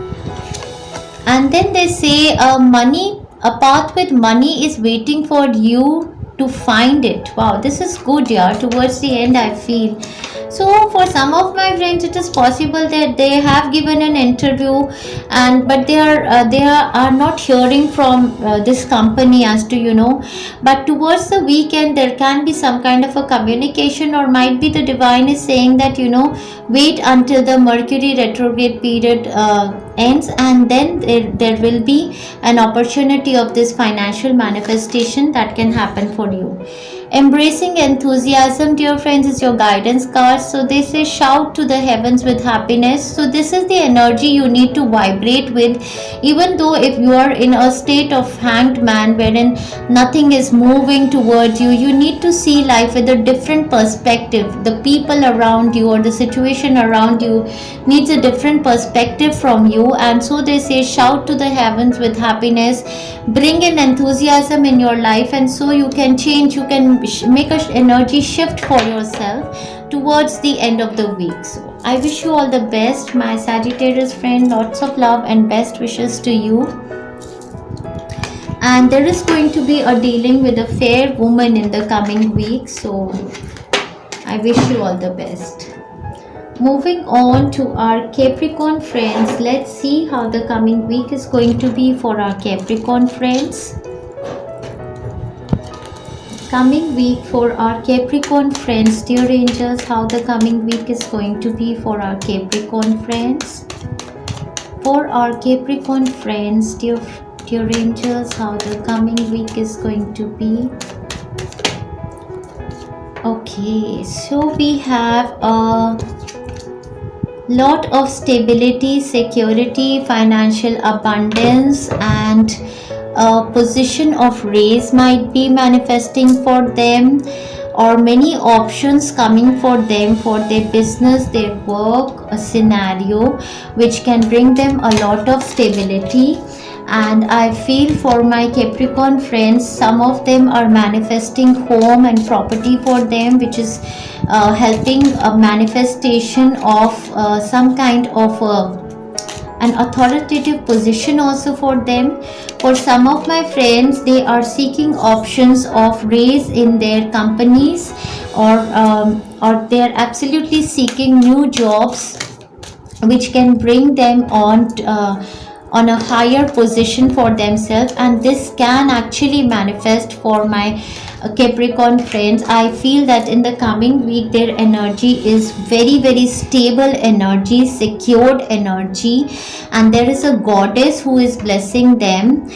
And then they say a path with money is waiting for you to find it. Wow, this is good, yeah. Towards the end, I feel. So for some of my friends, it is possible that they have given an interview, but they are not hearing from this company as to But towards the weekend, there can be some kind of a communication, or might be the divine is saying that wait until the Mercury retrograde period ends, and then there will be an opportunity of this financial manifestation that can happen for you. Embracing enthusiasm, dear friends, is your guidance card. So they say shout to the heavens with happiness. So this is the energy you need to vibrate with, even though if you are in a state of hanged man wherein nothing is moving towards you, you need to see life with a different perspective. The people around you or the situation around you needs a different perspective from you, and so they say shout to the heavens with happiness, bring in enthusiasm in your life, and so you can change, you can make an energy shift for yourself towards the end of the week. So I wish you all the best, my Sagittarius friend. Lots of love and best wishes to you. And there is going to be a dealing with a fair woman in the coming week, so I wish you all the best. Moving on to our Capricorn friends, let's see how the coming week is going to be for our Capricorn friends. Coming week for our Capricorn friends, dear angels, how the coming week is going to be for our Capricorn friends. For our Capricorn friends, dear angels, how the coming week is going to be. Okay, so we have a lot of stability, security, financial abundance, and a position of raise might be manifesting for them, or many options coming for them for their business, their work, a scenario which can bring them a lot of stability. And I feel for my Capricorn friends, some of them are manifesting home and property for them, which is helping a manifestation of some kind of an authoritative position also for them. For some of my friends, they are seeking options of raise in their companies, or they are absolutely seeking new jobs which can bring them on a higher position for themselves, and this can actually manifest for my Capricorn friends. I feel that in the coming week their energy is very, very stable energy, secured energy, and there is a goddess who is blessing them.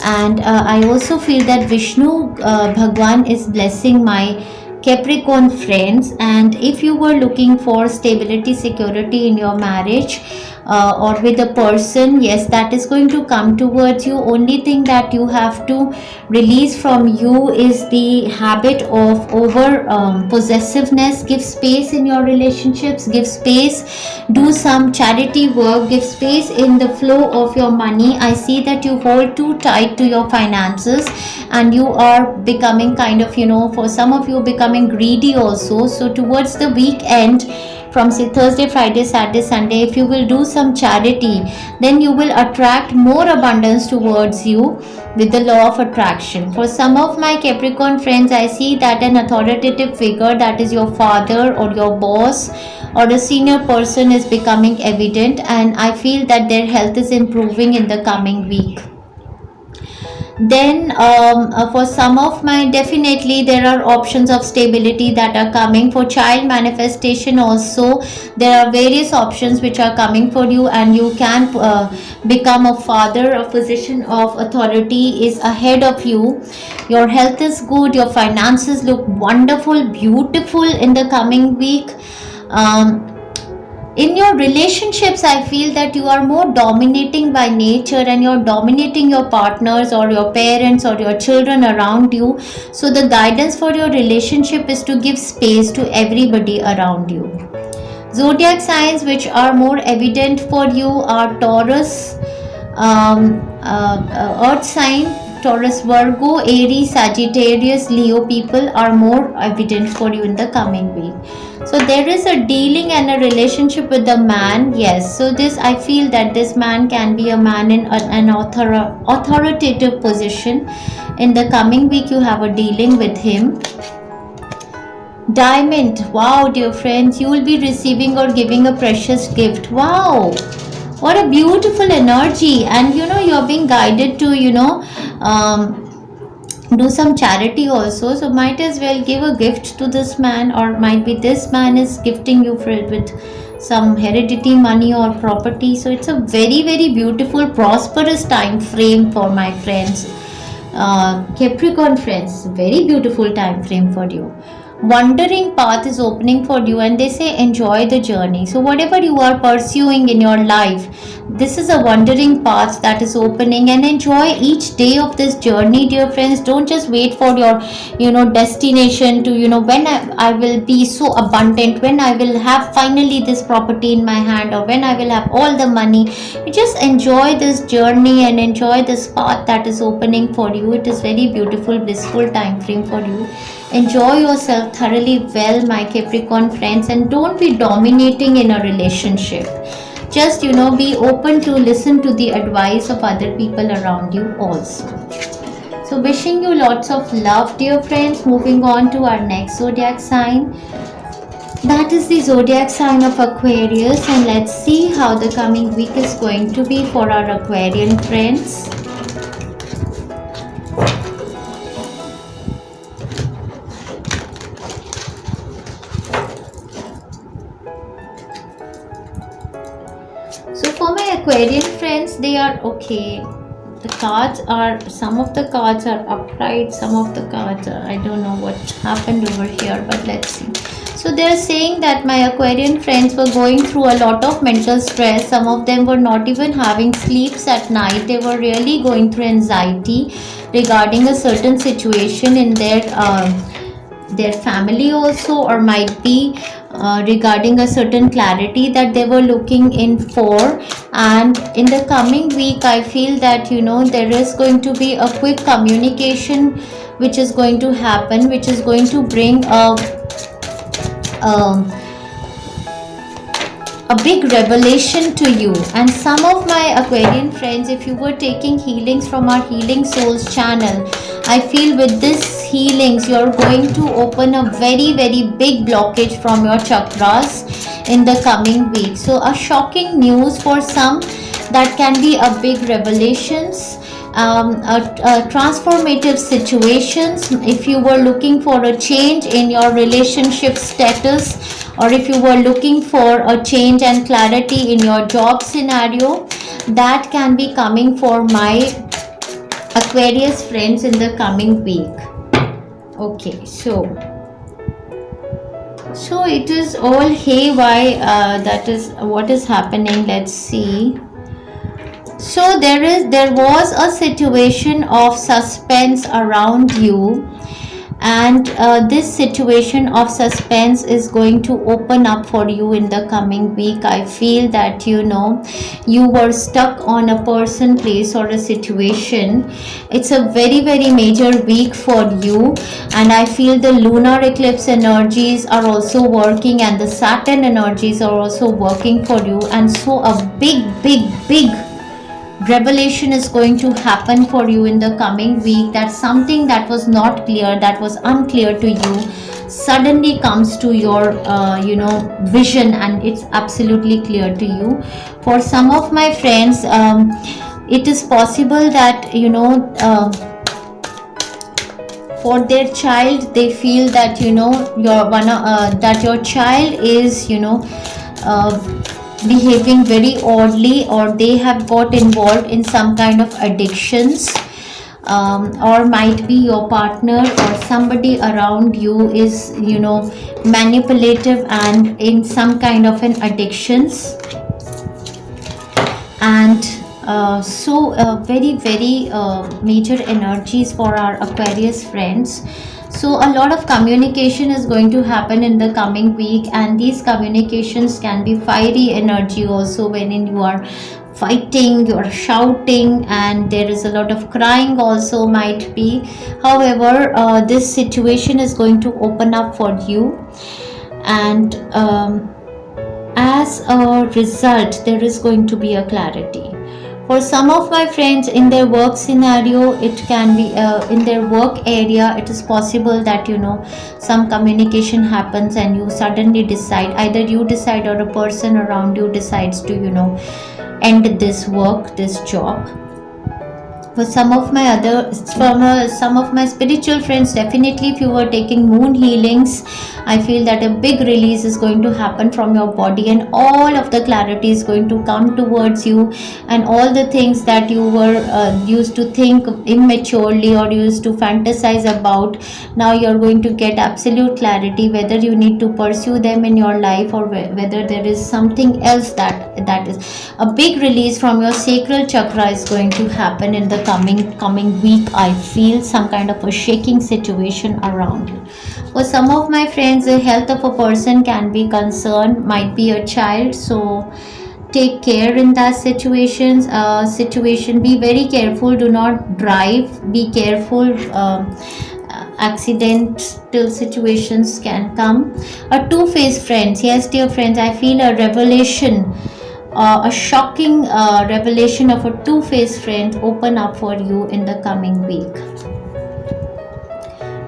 And I also feel that Vishnu Bhagwan is blessing my Capricorn friends. And if you were looking for stability, security in your marriage, or with a person, yes, that is going to come towards you. Only thing that you have to release from you is the habit of over possessiveness. Give space in your relationships, give space, do some charity work, give space in the flow of your money. I see that you hold too tight to your finances, and you are becoming kind of, for some of you, becoming greedy also. So towards the weekend, from say Thursday, Friday, Saturday, Sunday, if you will do some charity, then you will attract more abundance towards you with the law of attraction. For some of my Capricorn friends, I see that an authoritative figure, that is your father or your boss or a senior person, is becoming evident, and I feel that their health is improving in the coming week. Then for some of my, definitely there are options of stability that are coming. For child manifestation also, there are various options which are coming for you, and you can become a father. A position of authority is ahead of you. Your health is good, your finances look wonderful, beautiful in the coming week. In your relationships, I feel that you are more dominating by nature, and you're dominating your partners or your parents or your children around you. So the guidance for your relationship is to give space to everybody around you. Zodiac signs which are more evident for you are Taurus, earth sign, Taurus, Virgo, Aries, Sagittarius, Leo people are more evident for you in the coming week. So there is a dealing and a relationship with the man. Yes, so this, I feel that this man can be a man in an authoritative position. In the coming week you have a dealing with him. Diamond, wow dear friends, you will be receiving or giving a precious gift. Wow, what a beautiful energy. And you're being guided to do some charity also, so might as well give a gift to this man, or might be this man is gifting you with some heredity money or property. So it's a very very beautiful prosperous time frame for my friends, Capricorn friends. Very beautiful time frame for you. Wandering path is opening for you, and they say enjoy the journey. So whatever you are pursuing in your life, this is a wandering path that is opening, and enjoy each day of this journey, dear friends. Don't just wait for your destination to when I will be so abundant, when I will have finally this property in my hand, or when I will have all the money. You just enjoy this journey and enjoy this path that is opening for you. It is very beautiful, blissful time frame for you. Enjoy yourself thoroughly well, my Capricorn friends, and don't be dominating in a relationship. Just be open to listen to the advice of other people around you also. So wishing you lots of love, dear friends. Moving on to our next zodiac sign, that is the zodiac sign of Aquarius, and let's see how the coming week is going to be for our Aquarian friends. So for my Aquarian friends, they are okay. The cards are, some of the cards are upright, some of the cards are, I don't know what happened over here, but let's see. So they're saying that my Aquarian friends were going through a lot of mental stress. Some of them were not even having sleeps at night. They were really going through anxiety regarding a certain situation in their family also, or might be regarding a certain clarity that they were looking in for. And in the coming week, I feel that there is going to be a quick communication which is going to happen, which is going to bring a big revelation to you. And some of my Aquarian friends, if you were taking healings from our Healing Souls channel, I feel with this healings you're going to open a very very big blockage from your chakras in the coming week. So a shocking news for some, that can be a big revelations, a transformative situations. If you were looking for a change in your relationship status, or if you were looking for a change and clarity in your job scenario, that can be coming for my Aquarius friends in the coming week. Okay, so it is all haywire. That is what is happening. Let's see. So there was a situation of suspense around you, and this situation of suspense is going to open up for you in the coming week. I feel that you were stuck on a person, place, or a situation. It's a very very major week for you, and I feel the lunar eclipse energies are also working, and the Saturn energies are also working for you. And so a big revelation is going to happen for you in the coming week, that something that was not clear, that was unclear to you, suddenly comes to your vision, and it's absolutely clear to you. For some of my friends, It is possible that for their child, they feel that that your child is behaving very oddly, or they have got involved in some kind of addictions, or might be your partner or somebody around you is manipulative and in some kind of an addictions. And very very major energies for our Aquarius friends. So a lot of communication is going to happen in the coming week, and these communications can be fiery energy also, wherein you are fighting, you are shouting, and there is a lot of crying also might be. However, this situation is going to open up for you, and as a result there is going to be a clarity. For some of my friends, in their work scenario, it can be in their work area, it is possible that some communication happens and you suddenly decide, either you decide or a person around you decides to end this work, this job. For some of my spiritual friends, definitely if you were taking moon healings, I feel that a big release is going to happen from your body, and all of the clarity is going to come towards you, and all the things that you were used to think immaturely or used to fantasize about, now you're going to get absolute clarity whether you need to pursue them in your life, or whether there is something else that is a big release from your sacral chakra is going to happen in the coming week. I feel some kind of a shaking situation around you. For some of my friends, the health of a person can be concerned, might be a child, so take care in that situation. Be very careful, do not drive, be careful. Accidental situations can come. A two-faced friends, yes dear friends, I feel a revelation, a shocking revelation of a two-faced friend open up for you in the coming week.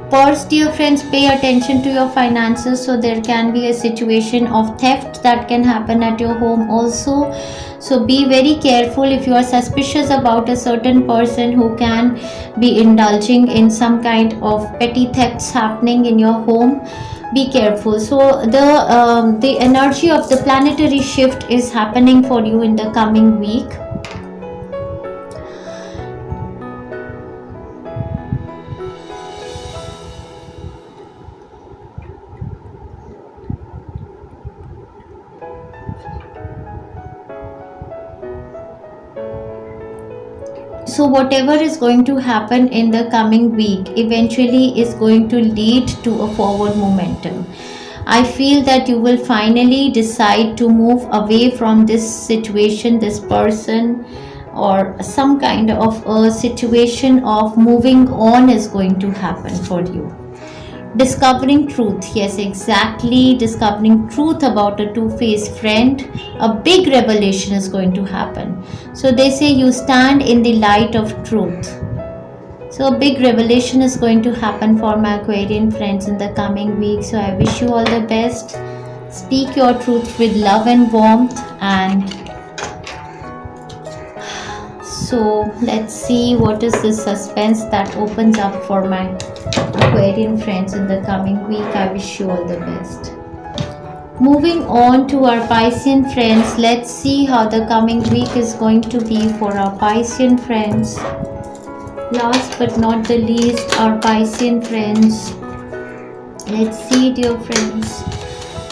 First, dear friends, pay attention to your finances. So there can be a situation of theft that can happen at your home also. So be very careful if you are suspicious about a certain person who can be indulging in some kind of petty thefts happening in your home. Be careful. So the energy of the planetary shift is happening for you in the coming week. So whatever is going to happen in the coming week eventually is going to lead to a forward momentum. I feel that you will finally decide to move away from this situation, this person, or some kind of a situation of moving on is going to happen for you. Discovering truth, yes, exactly, discovering truth about a two-faced friend. A big revelation is going to happen. So they say you stand in the light of truth. So a big revelation is going to happen for my Aquarian friends in the coming week. So I wish you all the best. Speak your truth with love and warmth. And so let's see what is the suspense that opens up for my Aquarian friends in the coming week. I wish you all the best. Moving on to our Piscean friends, let's see how the coming week is going to be for our Piscean friends. Last but not the least, our Piscean friends. Let's see, dear friends,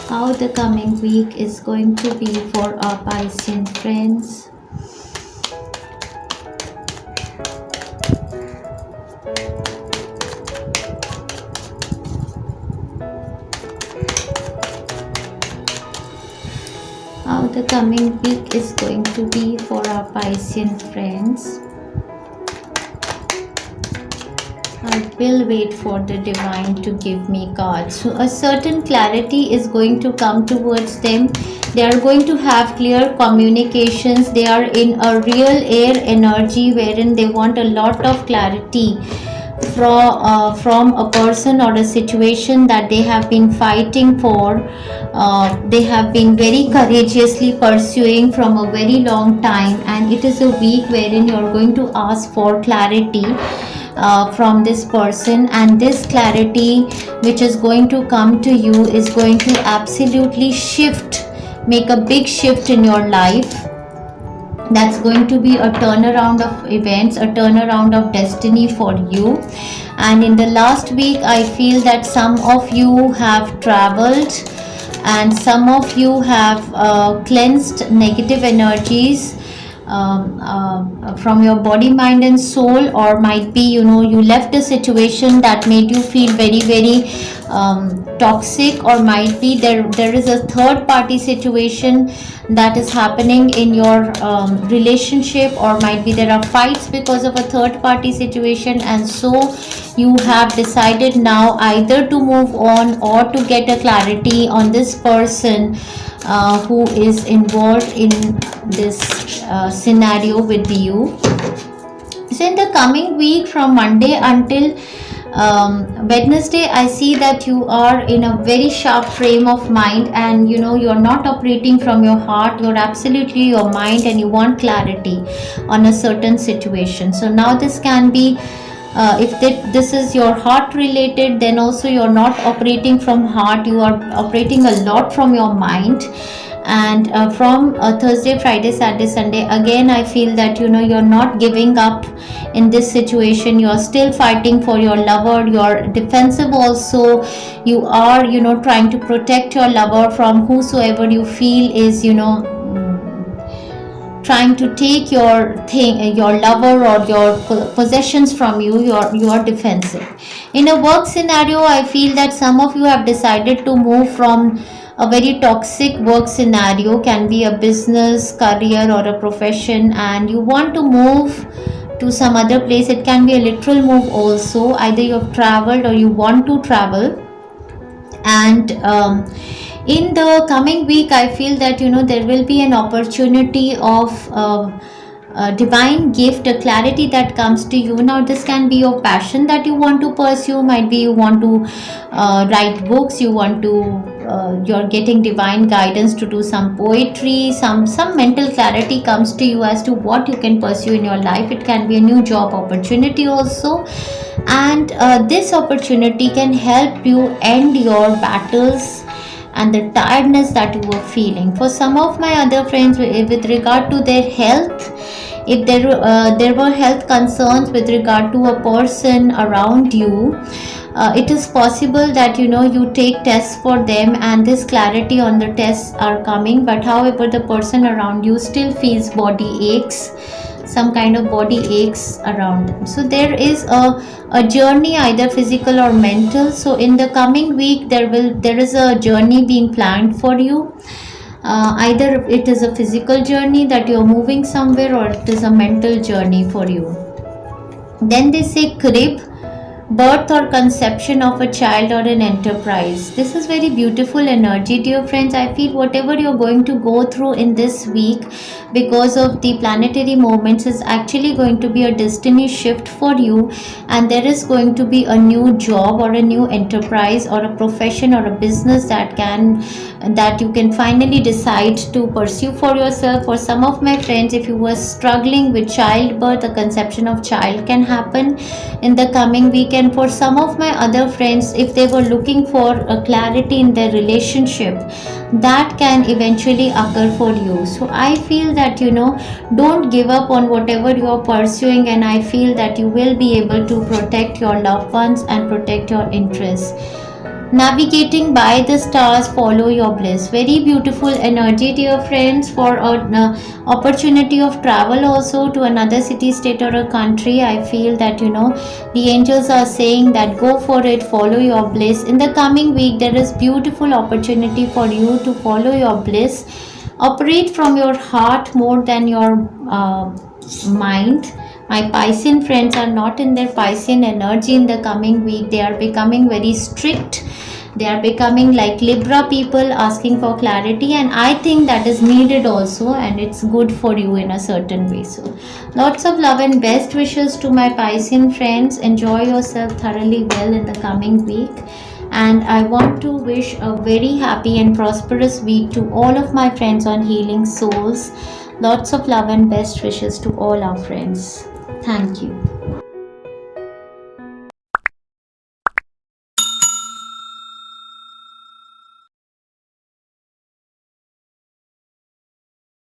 how the coming week is going to be for our Piscean friends. How the coming week is going to be for our Piscean friends. I will wait for the divine to give me cards. So a certain clarity is going to come towards them. They are going to have clear communications. They are in a real air energy wherein they want a lot of clarity. from a person or a situation that they have been fighting for. They have been very courageously pursuing from a very long time, and it is a week wherein you're going to ask for clarity from this person, and this clarity which is going to come to you is going to absolutely make a big shift in your life. That's going to be a turnaround of events, a turnaround of destiny for you. And in the last week, I feel that some of you have traveled, and some of you have cleansed negative energies from your body, mind and soul. Or might be, you left a situation that made you feel very, very toxic. Or might be there is a third party situation that is happening in your relationship. Or might be there are fights because of a third party situation, and so you have decided now either to move on or to get a clarity on this person who is involved in this scenario with you. So in the coming week, from Monday until Wednesday, I see that you are in a very sharp frame of mind, and you're not operating from your heart, you're absolutely your mind, and you want clarity on a certain situation. So now this can be if this is your heart related, then also you're not operating from heart, you are operating a lot from your mind. And from Thursday, Friday, Saturday, Sunday, again I feel that you're not giving up in this situation. You're still fighting for your lover, you're defensive also. You are trying to protect your lover from whosoever you feel is trying to take your lover or your possessions from you. You are defensive. In a work scenario, I feel that some of you have decided to move from a very toxic work scenario, can be a business, career or a profession, and you want to move to some other place. It can be a literal move also, either you have traveled or you want to travel. And in the coming week, I feel that there will be an opportunity of a divine gift, a clarity that comes to you. Now this can be your passion that you want to pursue. Might be you want to write books, you want to you're getting divine guidance to do some poetry, some mental clarity comes to you as to what you can pursue in your life. It can be a new job opportunity also, and this opportunity can help you end your battles and the tiredness that you were feeling. For some of my other friends, with regard to their health, if there were health concerns with regard to a person around you, it is possible that you take tests for them and this clarity on the tests are coming, but however the person around you still feels body aches, some kind of body aches around them. So there is a journey, either physical or mental. So in the coming week, there is a journey being planned for you. Either it is a physical journey that you're moving somewhere, or it is a mental journey for you. Then they say crib, birth or conception of a child or an enterprise. This is very beautiful energy, dear friends. I feel whatever you're going to go through in this week because of the planetary moments is actually going to be a destiny shift for you, and there is going to be a new job or a new enterprise or a profession or a business that you can finally decide to pursue for yourself. For some of my friends, if you were struggling with childbirth, a conception of child can happen in the coming week. And for some of my other friends, if they were looking for a clarity in their relationship, that can eventually occur for you. So I feel that don't give up on whatever you are pursuing, and I feel that you will be able to protect your loved ones and protect your interests. Navigating by the stars, follow your bliss. Very beautiful energy, dear friends, for an opportunity of travel also to another city, state or a country. I feel that the angels are saying that go for it, follow your bliss. In the coming week, there is beautiful opportunity for you to follow your bliss. Operate from your heart more than your mind. My Piscean friends are not in their Piscean energy in the coming week. They are becoming very strict They are becoming like Libra people, asking for clarity, and I think that is needed also, and it's good for you in a certain way. So lots of love and best wishes to my Piscean friends. Enjoy yourself thoroughly well in the coming week, and I want to wish a very happy and prosperous week to all of my friends on Healing Souls. Lots of love and best wishes to all our friends. Thank you.